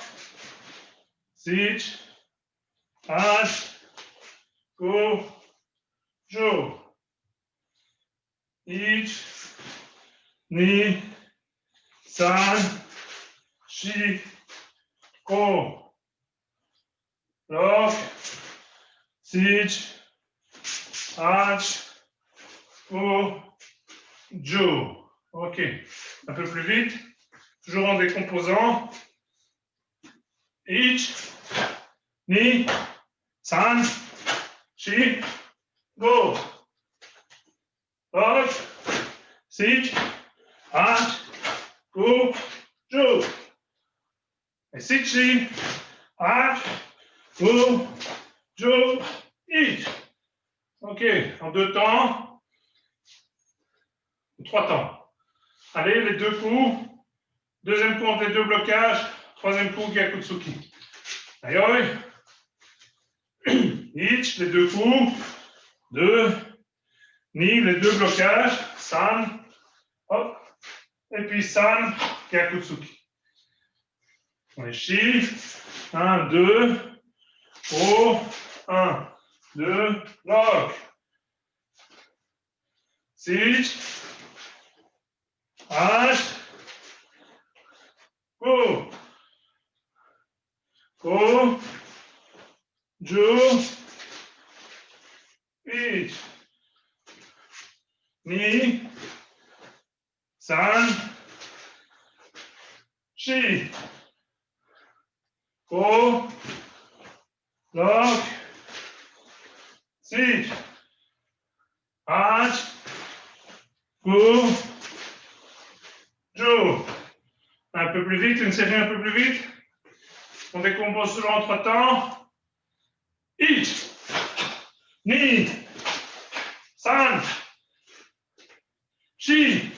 Sich. Hash. Go. Jo. Ich. Ni, San, Shi, Ko, Lok, Sich, Ach, Ko, Jo. Ok. Un peu plus vite. Toujours en décomposant. Ich, Ni, San, Shi, Go. Lok, Sich, Ach, Ko, Jo. Et Sichi, Ach, Ko, Jo, Ich. Ok. En 2 temps. 3 temps. Allez, les 2 coups. Deuxième coup entre les 2 blocages. Troisième coup, Gyakutsuki. Ayoi. Ich, les 2 coups. 2. Ni, les 2 blocages. San. Hop. Et puis San, Gyakutsuki. On est Shi. 1, 2. Ko. 1, 2. Lock. Sich. Ach. Go. Ko. Jo. Ich. Ni. San. Shi. Ko. Lock. Sich. Ach. Go. Jo. Un peu plus vite, une série un peu plus vite. On décompose toujours en 3 temps. Ich. Ni. San. Shi.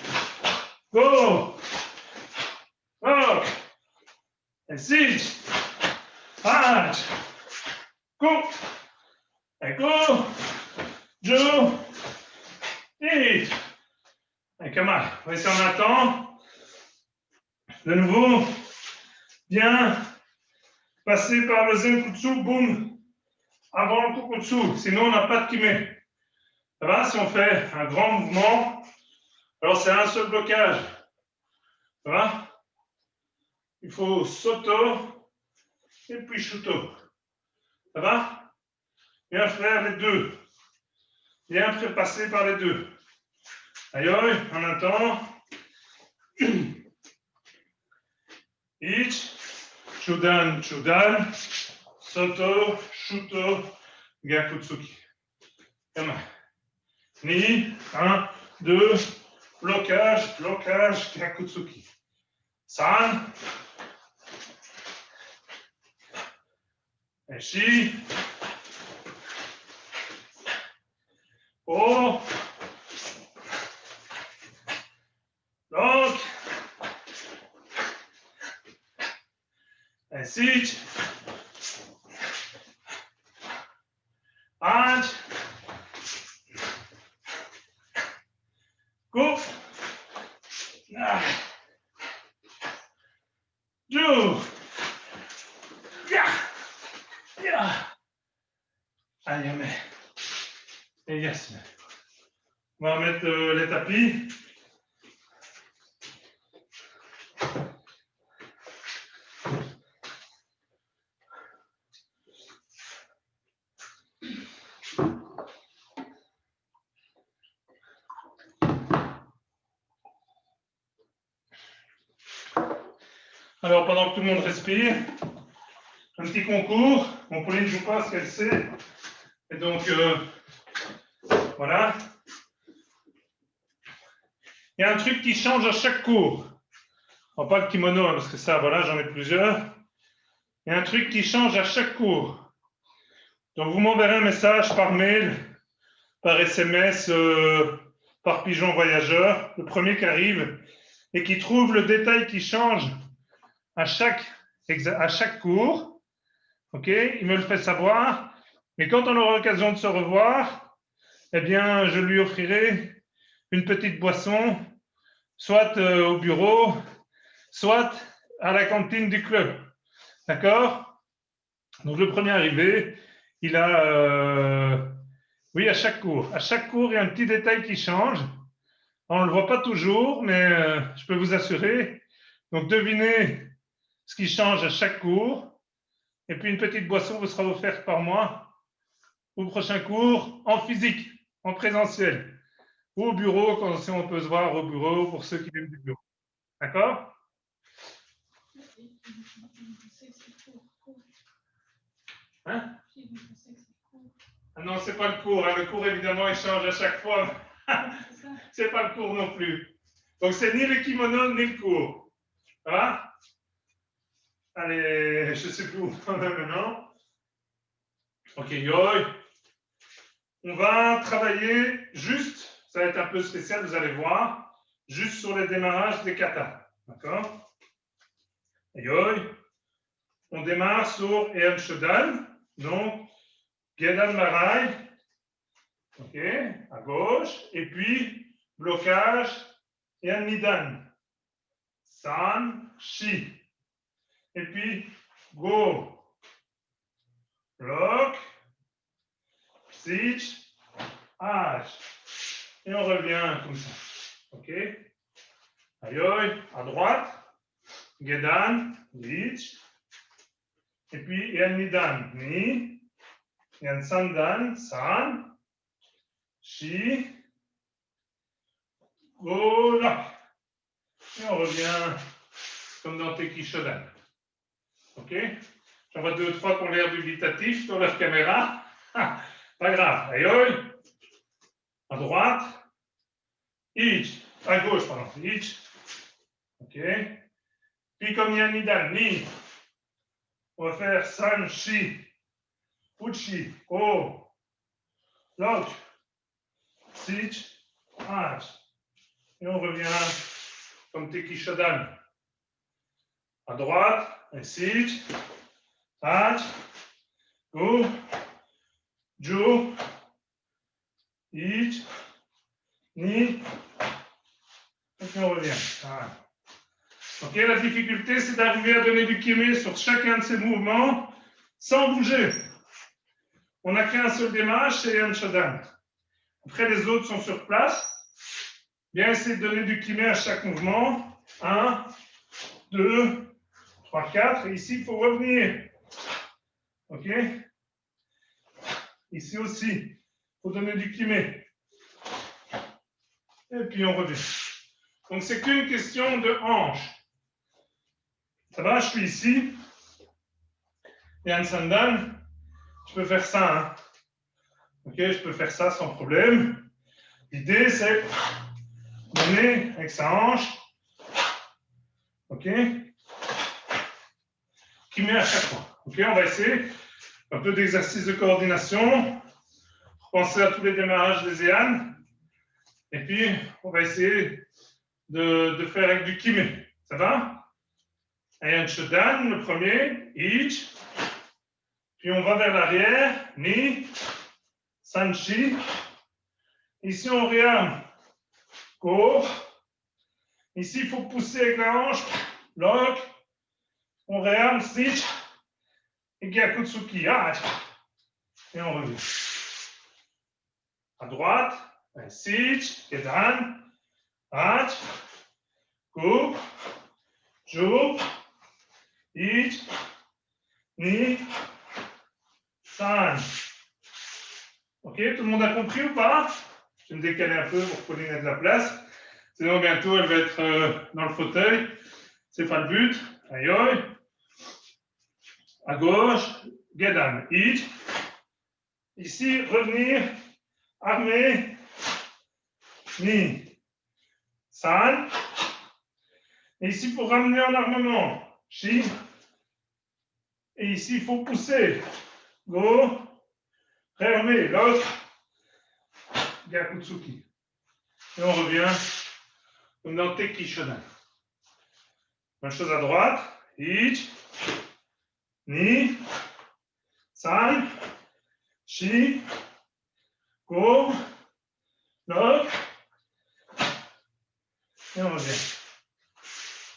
Go. Lock. Et Sich. Ach. Go. Et Go. Jo. Ich. Et Kamal. On va essayer en un temps. De nouveau, bien passer par le Zenkutsu, boum, avant le Kukutsu. Sinon, on n'a pas de Kime. Ça va? Si on fait un grand mouvement, alors c'est un seul blocage. Ça va? Il faut Soto et puis Shuto. Ça va? Bien faire les deux. Bien faire passer par les deux. Aïe, en un temps. Ich, Chudan, Chudan, Soto, Shuto, Gyakutsuki. Ni, 1, 2, blocage, blocage, Gyakutsuki. San, et Shi, O, Lock, et Sich, Ach, Go, Jo, allez, mais. Et yes. On va remettre les tapis. Alors, pendant que tout le monde respire, un petit concours. Bon, Pauline ne joue pas ce qu'elle sait. Et donc, voilà. Il y a un truc qui change à chaque cours. Alors, pas le kimono, hein, parce que ça, voilà, j'en ai plusieurs. Il y a un truc qui change à chaque cours. Donc, vous m'enverrez un message par mail, par SMS, par pigeon voyageur, le premier qui arrive, et qui trouve le détail qui change à chaque cours. OK, il me le fait savoir. Et quand on aura l'occasion de se revoir, eh bien, je lui offrirai une petite boisson, soit au bureau, soit à la cantine du club. D'accord? Donc, le premier arrivé, il a... oui, à chaque cours. À chaque cours, il y a un petit détail qui change. On ne le voit pas toujours, mais je peux vous assurer. Donc, devinez ce qui change à chaque cours. Et puis, une petite boisson vous sera offerte par moi au prochain cours en physique, en présentiel. Ou au bureau, quand si on peut se voir au bureau pour ceux qui viennent du bureau. D'accord? Hein? Ah non, c'est pas le cours. Hein. Le cours, évidemment, il change à chaque fois. C'est pas le cours non plus. Donc, c'est ni le kimono, ni le cours. Ça va? Allez, je sais plus où on est maintenant. Ok, yoï. On va travailler juste, ça va être un peu spécial, vous allez voir, juste sur le démarrage des katas. D'accord? Yoï. On démarre sur Ean Shodan. Donc, Gedan Marai. Ok, à gauche. Et puis, blocage Ean Nidan. San, Shi. Et puis, Go. Bloc. Sich. H. Et on revient comme ça. Ok? Aïe, à droite. Gedan, Sich. Et puis, Ean Nidan, Ni. Ean Sandan, San. Shi. Go, Lock. Et on revient comme dans Teki Shodan. Ok? J'en vois 2 ou 3 qui ont l'air dubitatifs sur leur caméra. Ah, pas grave. Aïe, à droite. Ich. À gauche, pardon. Ich. Ok. Puis comme il y a Nidan, Ni. On va faire San, Shi. Uchi. Ko. Lock. Sich. H. Et on revient comme Teki Shodan. À droite. Sich. H. Go. Jo. Ich. Ni. Et puis on revient. Voilà. Ok, la difficulté, c'est d'arriver à donner du kimé sur chacun de ces mouvements sans bouger. On n'a qu'un seul démarrage, c'est Ean Shodan. Après, les autres sont sur place. Bien essayer de donner du kimé à chaque mouvement. 1, 2, 3, 4. Et ici, il faut revenir. Ok? Ici aussi, il faut donner du kimé. Et puis on revient. Donc, c'est qu'une question de hanche. Ça va, je suis ici. Et en sandan, je peux faire ça. Hein. Ok, je peux faire ça sans problème. L'idée, c'est donner avec sa hanche. Ok. Qui met à chaque fois. Ok, on va essayer un peu d'exercice de coordination. Pensez à tous les démarrages des Ean. Et puis, on va essayer de faire avec du kimé. Ça va? Ean Shodan, le premier. Ich. Puis on va vers l'arrière. Ni. Sanchi. Ici, on réarme. Go. Ici, il faut pousser avec la hanche. Lock. On réarme. Sich. Et Gyakutsuki. Et on revient. À droite. Sich. Gedan. H. Go. Jo. Ich. Ni. San. Ok, tout le monde a compris ou pas? Je vais me décaler un peu pour que Pauline ait de la place. Sinon, bientôt, elle va être dans le fauteuil. C'est pas le but. Aïe, aïe. À gauche, Gedan, Ich. Ici, revenir, armé, Ni, San. Et ici, pour ramener en armement, Shi. Et ici, il faut pousser. Go. Réarmer, Lock. Gyakutsuki. Et on revient comme dans Teki Shodan. Même chose à droite. Ich. Ni. San. Shi. Go. Lock. Et on revient.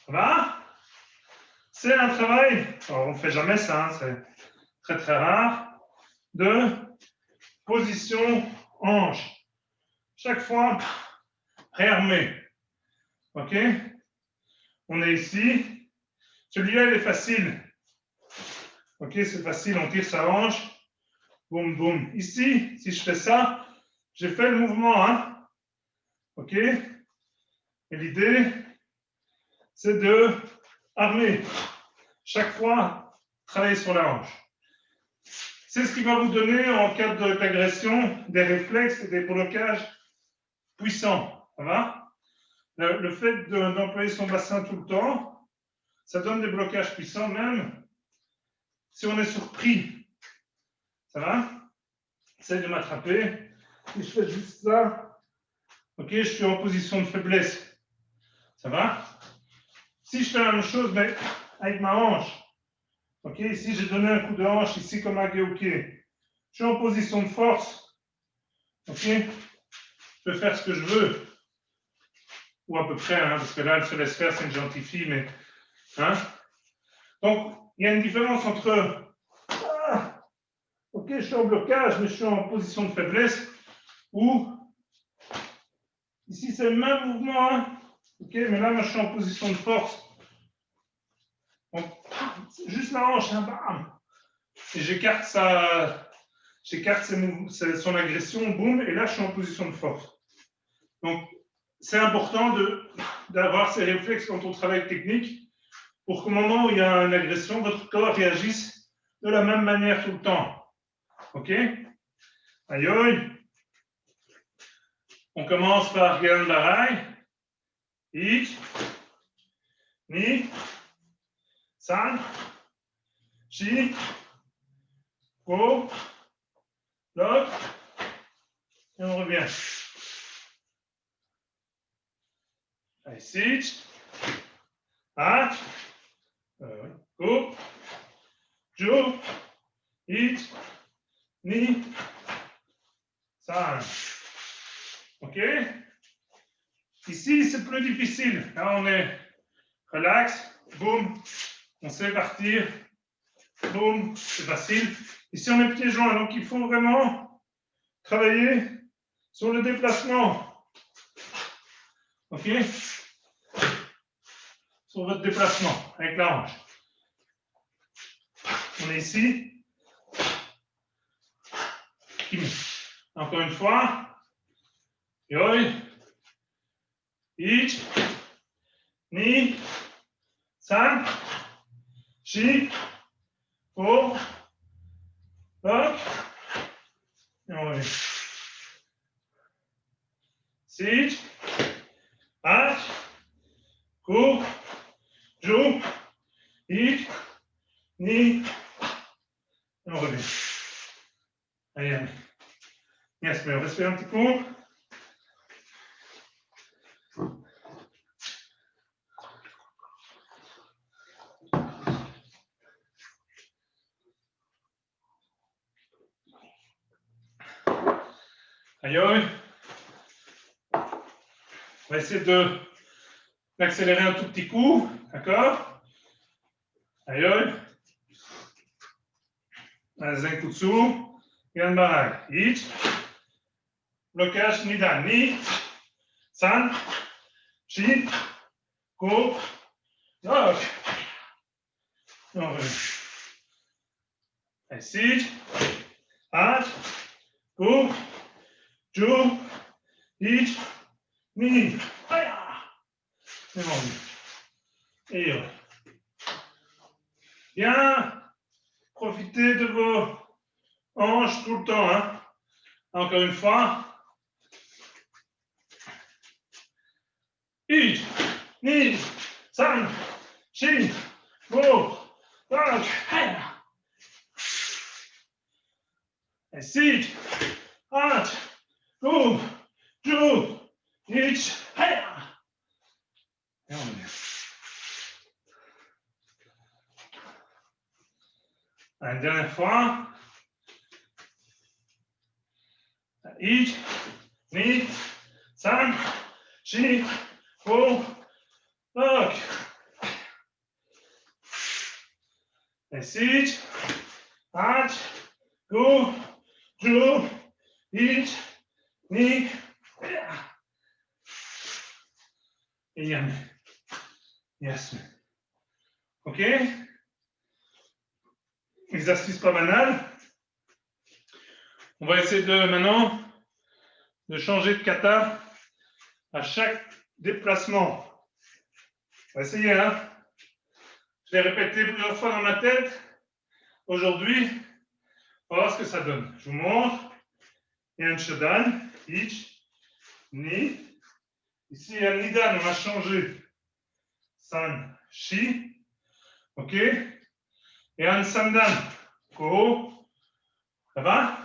Voilà. C'est un travail, alors on ne fait jamais ça, hein, c'est très très rare, de position hanche. Chaque fois, réarmé. OK? On est ici. Celui-là, il est facile. OK, c'est facile. On tire sa hanche. Boum, boum. Ici, si je fais ça, j'ai fait le mouvement. Hein? OK? Et l'idée, c'est de armer. Chaque fois, travailler sur la hanche. C'est ce qui va vous donner, en cas d'agression, des réflexes et des blocages puissants. Ça va? Le fait d'employer son bassin tout le temps, ça donne des blocages puissants, même si on est surpris. Ça va? Essaye de m'attraper. Si je fais juste ça, ok, je suis en position de faiblesse. Ça va? Si je fais la même chose, mais avec ma hanche, ok, ici j'ai donné un coup de hanche, ici comme un Geoke. Je suis en position de force. Ok? Je peux faire ce que je veux. Ou à peu près, hein, parce que là, elle se laisse faire, c'est une gentille fille, mais. Hein? Donc, il y a une différence entre. Ah, ok, je suis en blocage, mais je suis en position de faiblesse. Ou. Ici, c'est le même mouvement. Hein? Ok, mais là, moi, je suis en position de force. Donc, juste la hanche, hein, bam. Et j'écarte son agression, boum, et là, je suis en position de force. Donc, c'est important d'avoir ces réflexes quand on travaille technique pour qu'au moment où il y a une agression, votre corps réagisse de la même manière tout le temps. OK? Aïe, aïe. On commence par Gyan Barai. Ich. Ni. San. Chi. Go. Lock. Et on revient. Allez, sit. Hat. Go. Jo. Ich. Ni. San. OK? Ici, c'est plus difficile. Là, on est relax. Boum. On sait partir. Boum. C'est facile. Ici, on est pieds joints. Donc, il faut vraiment travailler sur le déplacement. OK? Sur votre déplacement avec la hanche. On est ici. Encore une fois. Yoi. Ich. Ni. San. Chi. Go. Lock. Et on revient. Sit. Hat. Go. Jo. Ich. Ni. Et on revient. Allez, allez. Yes, mais on respire un petit coup. Aïe, aïe. On va essayer d'accélérer un tout petit coup. D'accord? Aïe, aïe. Zenkutsu. Gyan Barai. Ich. Blocage Nidan. Ni. San. Chi. Go. Lock. On revient. Allez, sit. Hat. Go. Jo. Ich. Ni. Et on revient. Et bien, profitez de vos hanches tout le temps. Hein. Encore une fois. Ich, Ni, San, Chi, Go, Lock. Et sit, Hat, Go, Jo, Ich, et on revient. Une dernière fois. Ich, Ni, San, Chi, Go, Lock. Et sit, Hat, Go, Jo, Ich, Ni. Et yame. Yes. OK? Exercice pas banal. On va essayer maintenant de changer de kata à chaque déplacement. On va essayer, hein? Je l'ai répété plusieurs fois dans ma tête. Aujourd'hui, on va voir ce que ça donne. Je vous montre. Yan Shodan, Ich, Ni. Ici, Yan Nidan, on va changer. San, Shi. OK? Et Yan Sandan, Ko. Ça va?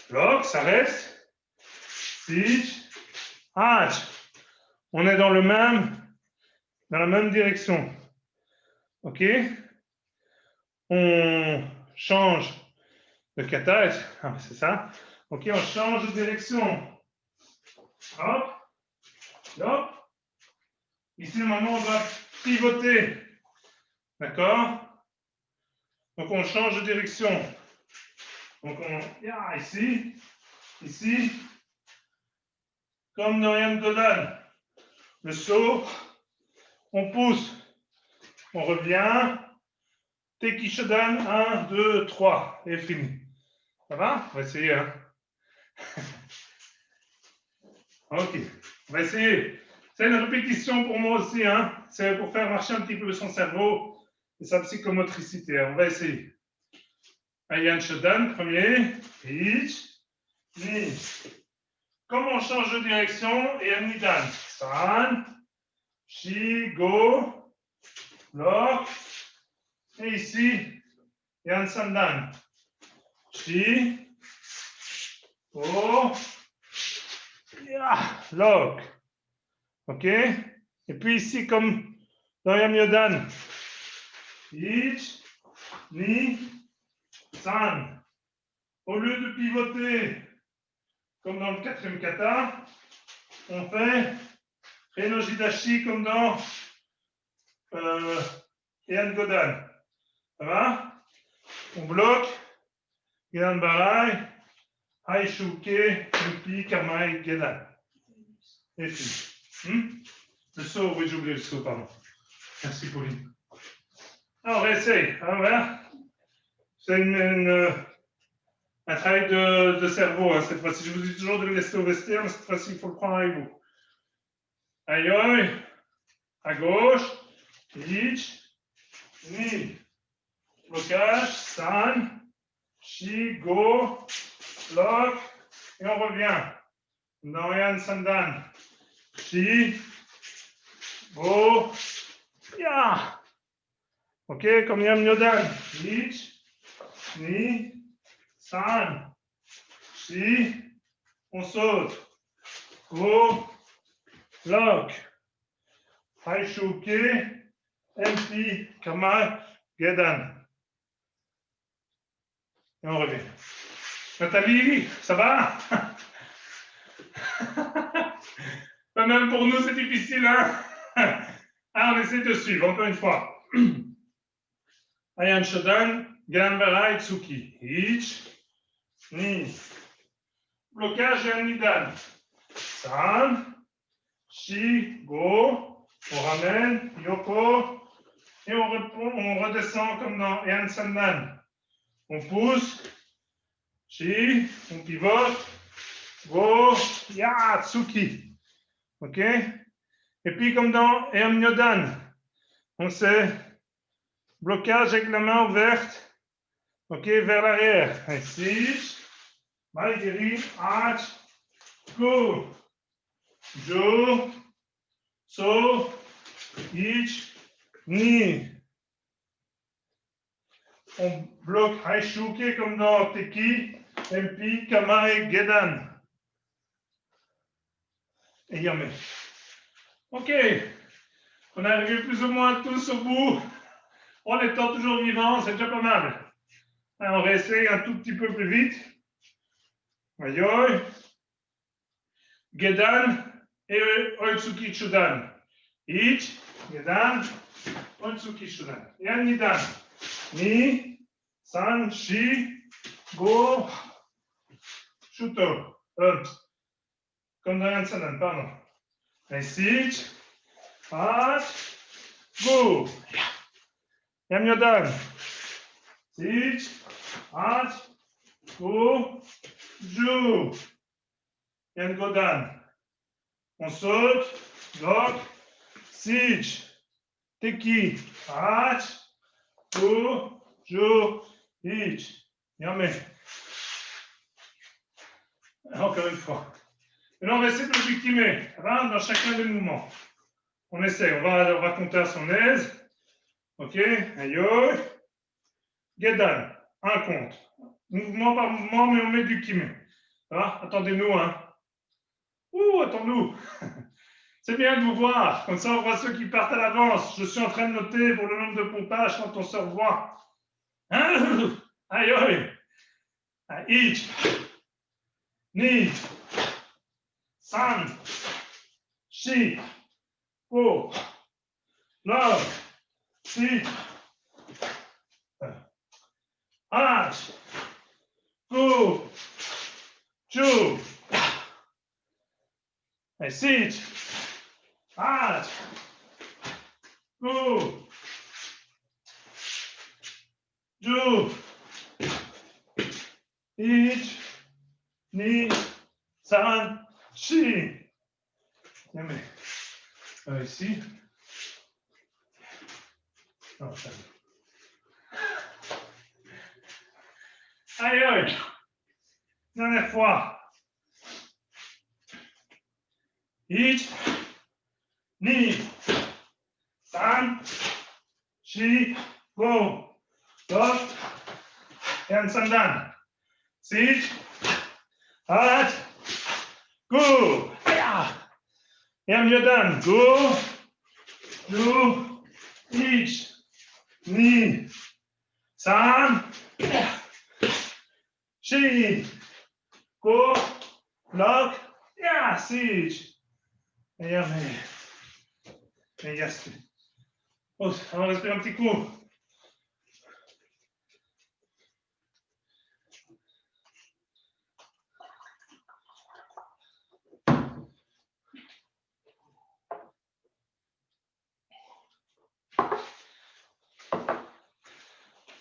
Bloc, ça reste. Ich, Hach. On est dans la même direction. OK? On change de kata. Ah, c'est ça. OK, on change de direction. Hop. Hop. Ici, normalement, on va pivoter. D'accord? Donc, on change de direction. Donc, ici, ici. Comme dans Yan Godan. Le saut. On pousse. On revient. Teki Shodan, 1, 2, 3. Et fini. Ça va? On va essayer. Hein? OK. On va essayer. C'est une répétition pour moi aussi. Hein? C'est pour faire marcher un petit peu son cerveau et sa psychomotricité. On va essayer. Yan Shodan, premier. Ich. Ni. Comme on change de direction, et un Nidan. San. Shi. Go. Bloc. Et ici, Yan Sandan. Shi. Go. Lock. OK? Et puis ici, comme dans Yam Yodan, Ich, Ni, San. Au lieu de pivoter, comme dans le quatrième kata, on fait Renojidashi comme dans Yan Godan. Ça va? On bloque. Yan Barai. Aishuke, Yupi, Kamai, Gedan. Et puis, le saut, oui, j'ai oublié le saut, pardon. Merci, Pauline. Alors, on va essayer. Hein, voilà. C'est un travail de cerveau, hein, cette fois-ci. Je vous dis toujours de le laisser au vestiaire, mais cette fois-ci, il faut le prendre avec vous. Aïe, aïe. À gauche. Ich. Ni. Blocage. San. Shi. Go. Lock. Et on revient. Dans Yan Sandan. Shi. Go. Ya. OK, comme Yam Yodan. Ich. Ni. San. Shi. On saute. Go. Lock. Haishuke. MP. Kamal. Gedan. Et on revient. Nathalie, ça va? Même pour nous, c'est difficile, hein? Alors, on essaie de suivre, encore une fois. Ayan Shodan, Ganbara, Tsuki. Ich, Ni. Blocage et Nidan. San, Shi, Go. On ramène, Yoko. Et on redescend comme dans Yan Sandan. On pousse. Shi, on pivote. Go, Ya, Tsuki. OK? Et puis, comme dans Yam Yodan, on sait blocage avec la main ouverte. OK, vers l'arrière. Ici, Maïgiri, H, Go, Jo, So, Ich, Ni. On bloque Haishuke comme dans Teki, MP, Kamae, Gedan. Et Yame. OK. On est arrivé plus ou moins tous au bout. En étant toujours vivant, c'est déjà pas mal. Alors, on va essayer un tout petit peu plus vite. Ayoy. Gedan et Oitsuki Chudan. Ich, Gedan, Oitsuki Chudan. Yan Nidan. Ni, San, Shi, Go, Shuto. Comme dans Yan Sanan, pardon. Ici, Hach. Go. Yam Yodan. Sich. Hach. Go. Jou. Yan Godan. On saute. Lock. Sich. Teki. Hach. Go. Jou. Ich. Yamé. Encore une fois. Maintenant, on va essayer de le victimer dans chacun des mouvements. On essaie, on va compter à son aise. Ok, aïe, Gedan, un compte. Mouvement par mouvement, mais on met du kimé. Attendez-nous, hein. Attends-nous. C'est bien de vous voir. Comme ça, on voit ceux qui partent à l'avance. Je suis en train de noter pour le nombre de pompages quand on se revoit. Aïe, aïe. Ich. Ni. San. Shi. Go. Love. Si. Hach. Go. Ju. Sit. Hach. Go. Ju. Ich. Ni. San. Shi. Ici. Non, ça... Aïe, aïe. Dernière fois. Ich, ni, san, shi, go. Dort, Herrn Sandan. Sich, hart, go. Ja. Herrn Yodan, go. Du, ich, ni, san, shi, go, lock, ja, sich. Ja, mais yes. Oh, on va respirer un petit coup.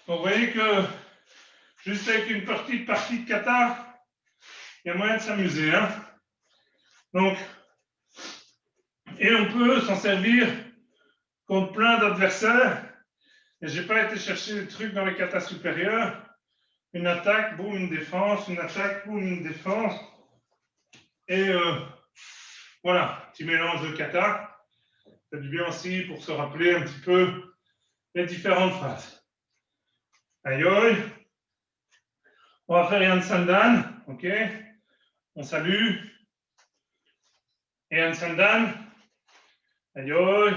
Donc, vous voyez que juste avec une petite partie de kata, il y a moyen de s'amuser. Hein? Donc, et on peut s'en servir contre plein d'adversaires. Et je n'ai pas été chercher des trucs dans les katas supérieurs. Une attaque, boum, une défense. Une attaque, boum, une défense. Et voilà, petit mélange de kata. Ça fait du bien aussi pour se rappeler un petit peu les différentes phases. Aïe, aïe. On va faire Yan Sandan. Ok. On salue. Et Yan Sandan. Aïe, aïe.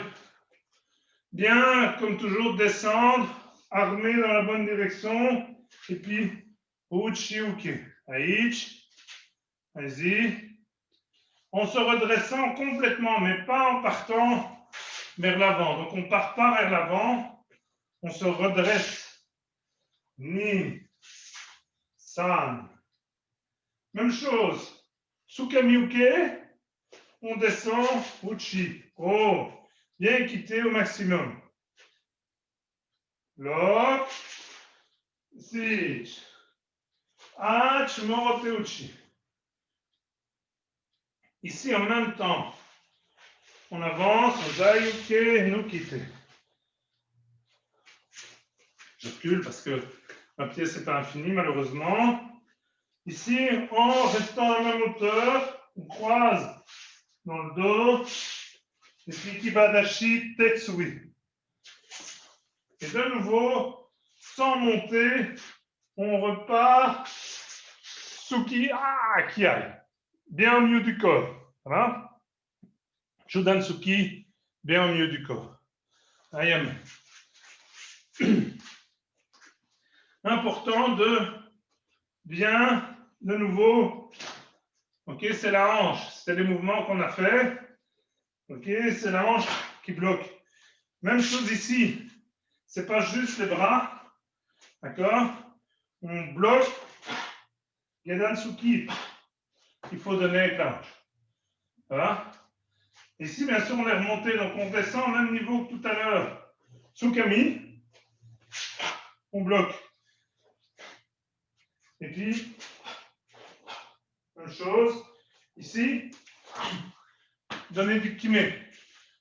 Bien, comme toujours, descendre, armer dans la bonne direction. Et puis, Uchi, ok. Aïch. Vas-y. En se redressant complètement, mais pas en partant vers l'avant. Donc, on ne part pas vers l'avant. On se redresse. Ni. San. Même chose. Sukamiuke. On descend. Uchi. Oh. Bien quitter au maximum. Lock. Sich. Hach. Moroteuchi. Ici, en même temps, on avance, on zaïuke, nous quitter. Je recule parce que ma pièce n'est pas infinie, malheureusement. Ici, en restant à la même hauteur, on croise dans le dos. Et puis, Kibadashi Tetsui. Et de nouveau, sans monter, on repart. Suki, Kiai. Bien au milieu du corps. Voilà. Shudansuki, bien au milieu du corps. Ayame. Important de bien, de nouveau. Ok, c'est la hanche. C'est les mouvements qu'on a fait. Ok, c'est la hanche qui bloque. Même chose ici. C'est pas juste les bras. D'accord? On bloque. Gedansuki. Il faut donner avec la hanche. Voilà. Ici, bien sûr, on est remonté, donc on descend au même niveau que tout à l'heure. Tsukami. On bloque. Et puis, même chose. Ici, donner du kimé.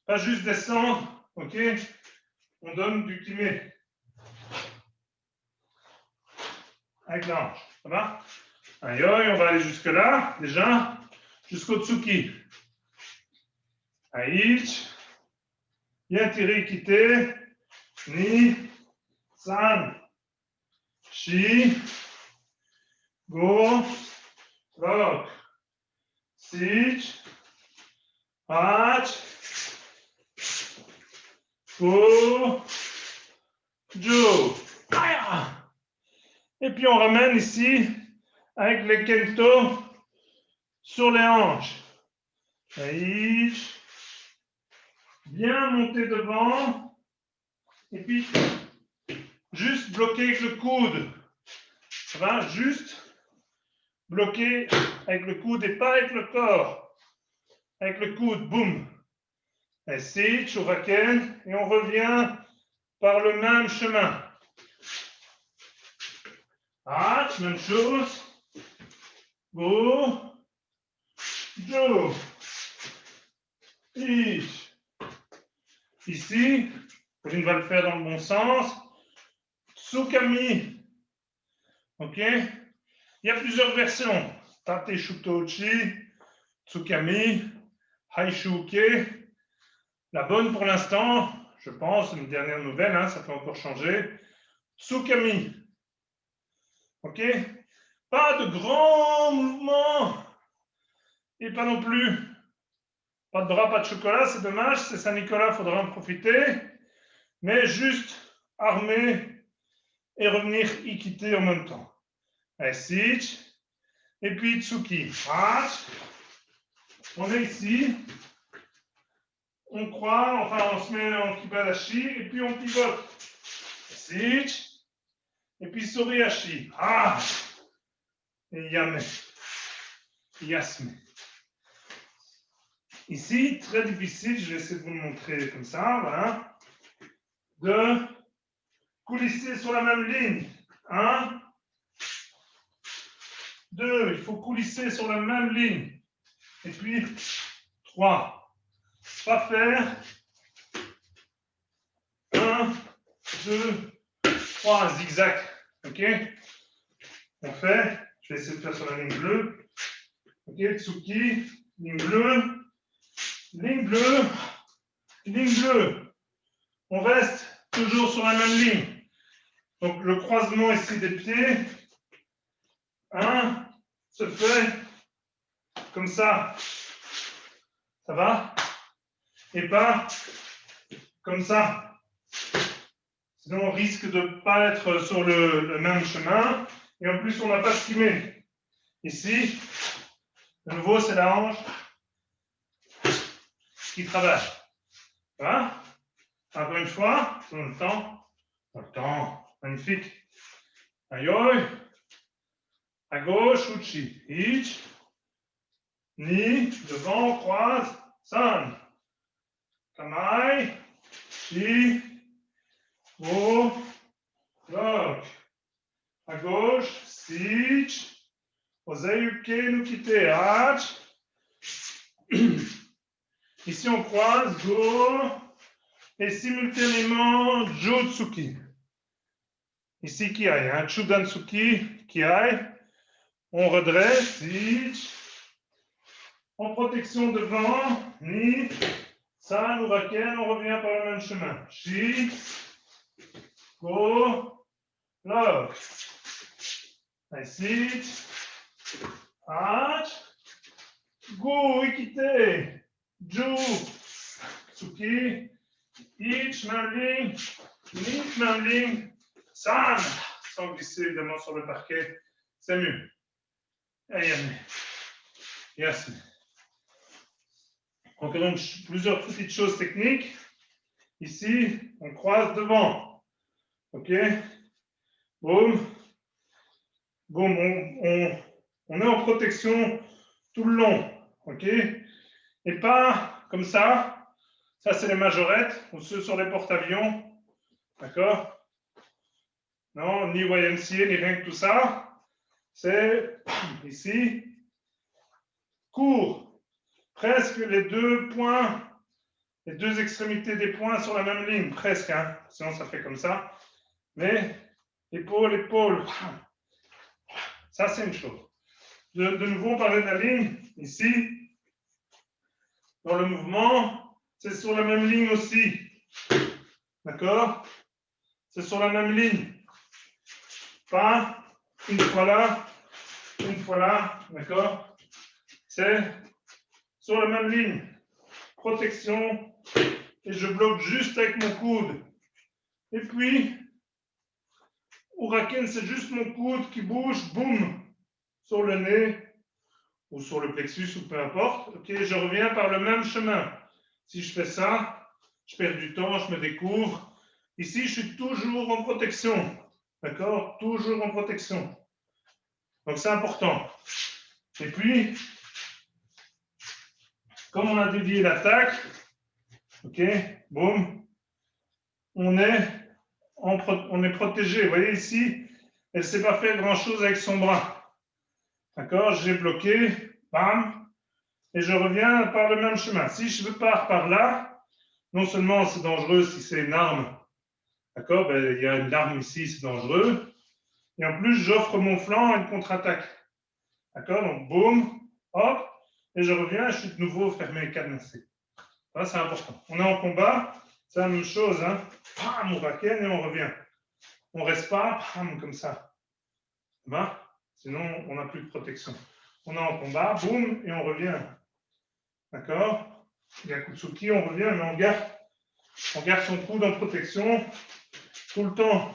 Pas juste descendre, ok? On donne du kimé. Avec la hanche. Ça va? Aïe, on va aller jusque-là, déjà, jusqu'au tsuki. Aïch. Bien tiré, quitter. Ni. San. Shi. Go. Rock. Sich. Hach. Go. Jo. Et puis on ramène ici avec les kento sur les hanches. Aïch. Bien monter devant. Et puis, juste bloquer avec le coude. Ça va? Juste bloquer avec le coude et pas avec le corps. Avec le coude, boum. Ainsi, Churaken. Et on revient par le même chemin. Hatch, même chose. Go. Jo. Ich. Ici, Pauline va le faire dans le bon sens. Tsukami. Ok? Il y a plusieurs versions. Tate Shutochi, Tsukami, Haishuke. La bonne pour l'instant, je pense, une dernière nouvelle, hein, ça peut encore changer. Tsukami. Ok? Pas de grands mouvements. Et pas non plus. Pas de bras, pas de chocolat, c'est dommage. C'est Saint-Nicolas, il faudra en profiter. Mais juste armer et revenir ikite en même temps. Sich. Et puis Tsuki. On est ici. On croit, enfin on se met en kibadashi et puis on pivote. Sich. Et puis soriashi. Et yame. Yasme. Ici, très difficile, je vais essayer de vous le montrer comme ça, voilà. De coulisser sur la même ligne. 1, 2, il faut coulisser sur la même ligne. Et puis 3. Pas faire 1, 2, 3, zigzag. Ok? On fait, je vais essayer de faire sur la ligne bleue. Ok, Tsuki, ligne bleue, ligne bleue, ligne bleue. On reste toujours sur la même ligne. Donc le croisement ici des pieds, se fait comme ça. Ça va? Et pas comme ça. Sinon, on risque de ne pas être sur le même chemin. Et en plus, on n'a pas stimé. Ici, de nouveau, c'est la hanche qui travaille. Ça va? Encore une fois, dans le temps. Dans le temps. Magnifique. Aïe. À gauche, uchi. Ich. Ni. Devant, on croise. San. Kamai. Shi. Go. Rock. À gauche. Sich. Ozayuke no kite. Hach. Ici, on croise. Go. Et simultanément, Jutsuki. Ici, Kiai. Hein? Chudansuki, Kiai. On redresse. Sich. En protection devant. Ni. San, Uraken. On revient par le même chemin. Shi. Go. Lock. Sit. Hach. Go. Ikite. Ju. Tsuki. Ich, même ligne. Ni, même ligne. San. Sans glisser évidemment sur le parquet. C'est mieux. Ayame. Yasme. Encore plusieurs petites choses techniques. Ici, on croise devant. OK? Boum. Boum. On est en protection tout le long. OK? Et pas comme ça. Ça, c'est les majorettes ou ceux sur les porte-avions. D'accord? Non, ni YMCA, ni rien que tout ça. C'est ici. Court. Presque les deux points, les deux extrémités des points sur la même ligne. Presque, hein? Sinon, ça fait comme ça. Mais épaule, épaule. Ça, c'est une chose. De nouveau, on parlait de la ligne. Ici, dans le mouvement, c'est sur la même ligne aussi. D'accord? C'est sur la même ligne. Pas une fois là, d'accord? C'est sur la même ligne. Protection. Et je bloque juste avec mon coude. Et puis, Huracan, c'est juste mon coude qui bouge, boum, sur le nez ou sur le plexus ou peu importe. Ok, je reviens par le même chemin. Si je fais ça, je perds du temps, je me découvre. Ici, je suis toujours en protection. D'accord? Toujours en protection. Donc, c'est important. Et puis, comme on a dévié l'attaque, ok, boum, on est protégé. Vous voyez ici, elle ne sait pas faire grand-chose avec son bras. D'accord? J'ai bloqué, bam, et je reviens par le même chemin. Si je pars par là, non seulement c'est dangereux si c'est une arme, d'accord? Ben, il y a une arme ici, c'est dangereux. Et en plus, j'offre mon flanc à une contre-attaque. D'accord? Donc, boum, hop, et je reviens, je suis de nouveau fermé et cadenassé. Ça, c'est important. On est en combat, c'est la même chose. Hein? Pam, on raquenne et on revient. On ne reste pas, pam, comme ça. Ben, sinon, on n'a plus de protection. On est en combat, boum, et on revient. D'accord? Il y a Kutsuki, on revient, mais on garde son coude en protection tout le temps,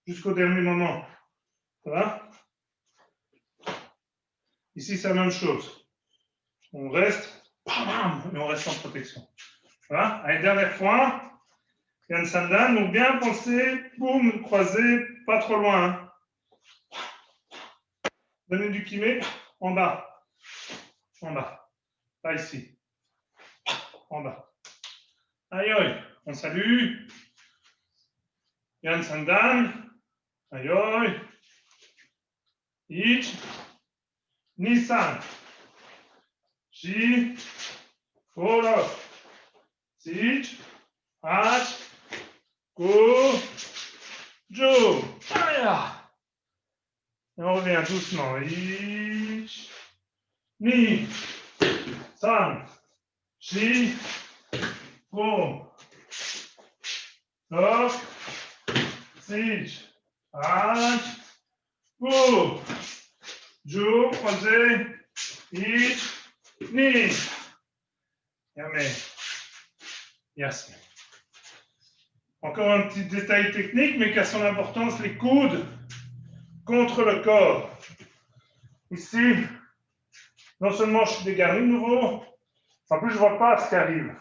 jusqu'au dernier moment. Ça va? Ici, c'est la même chose. On reste, bam, et on reste en protection. Voilà. Allez, dernière fois. Yan Sandan, donc bien penser, boum, croiser, pas trop loin. Hein. Donnez du kimé, en bas. En bas. Pas ici. En bas. Aïe, aïe. On salue. Yan Sandan. Aïe, aïe. Ich. Nissan. Shi. Koro. Sich. H. Go. Jo. Aïe. Et on revient doucement. Ich. Ni. San. Shi. Go. Hop. Sich. H. Go. Jo. Croisé. Ich. Ni. Yamé. Yes. Encore un petit détail technique, mais qui a son importance, les coudes contre le corps. Ici, non seulement je suis dégarni de nouveau, en plus je ne vois pas ce qui arrive.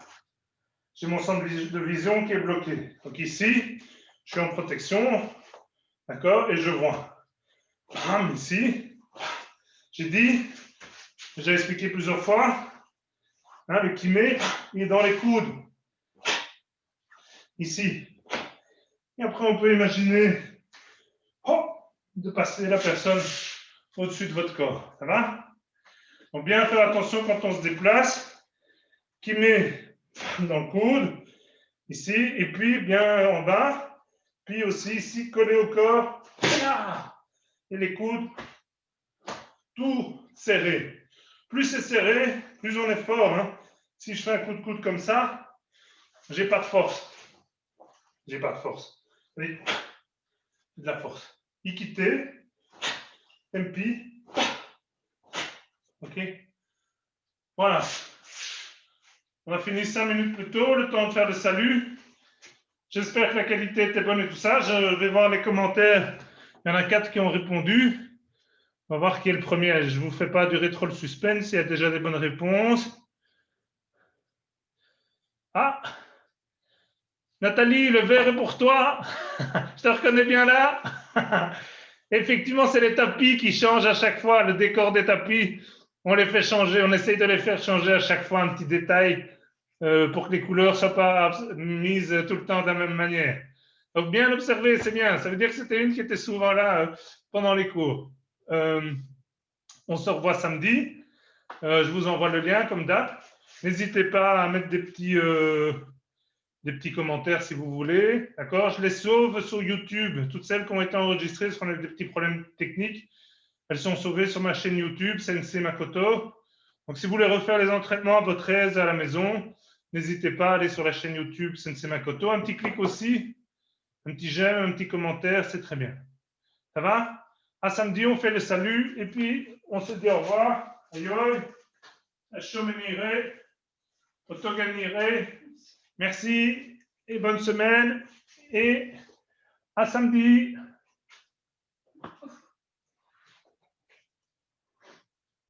J'ai mon centre de vision qui est bloqué. Donc ici, je suis en protection, d'accord, et je vois. Bam, ici, j'ai dit, j'ai expliqué plusieurs fois, hein, le kimé, il est dans les coudes. Ici. Et après, on peut imaginer de passer la personne au-dessus de votre corps. Ça va? Donc, bien faire attention quand on se déplace. Kimé dans le coude, ici, et puis bien en bas. Puis aussi ici, collé au corps. Et les coudes, tout serré. Plus c'est serré, plus on est fort. Hein. Si je fais un coup de coude comme ça, j'ai pas de force. J'ai pas de force. Oui, de la force. Ikité, MP. OK. Voilà. On a fini 5 minutes plus tôt, le temps de faire le salut. J'espère que la qualité était bonne et tout ça. Je vais voir les commentaires. Il y en a 4 qui ont répondu. On va voir qui est le premier. Je ne vous fais pas durer trop le suspense. Il y a déjà des bonnes réponses. Ah! Nathalie, le verre est pour toi. Je te reconnais bien là. Effectivement, c'est les tapis qui changent à chaque fois, le décor des tapis. on les fait changer, on essaye de les faire changer à chaque fois un petit détail pour que les couleurs ne soient pas mises tout le temps de la même manière. Donc, bien observer, c'est bien. Ça veut dire que c'était une qui était souvent là pendant les cours. On se revoit samedi. Je vous envoie le lien comme date. N'hésitez pas à mettre des petits commentaires si vous voulez. D'accord? Je les sauve sur YouTube. Toutes celles qui ont été enregistrées, parce qu'on a eu des petits problèmes techniques, elles sont sauvées sur ma chaîne YouTube, Sensei Makoto. Donc, si vous voulez refaire les entraînements à votre aise à la maison, n'hésitez pas à aller sur la chaîne YouTube Sensei Makoto. Un petit clic aussi, un petit j'aime, un petit commentaire, c'est très bien. Ça va? À samedi, on fait le salut et puis on se dit au revoir. Ayoy, Ashomenire, Otoganire. Merci et bonne semaine et à samedi.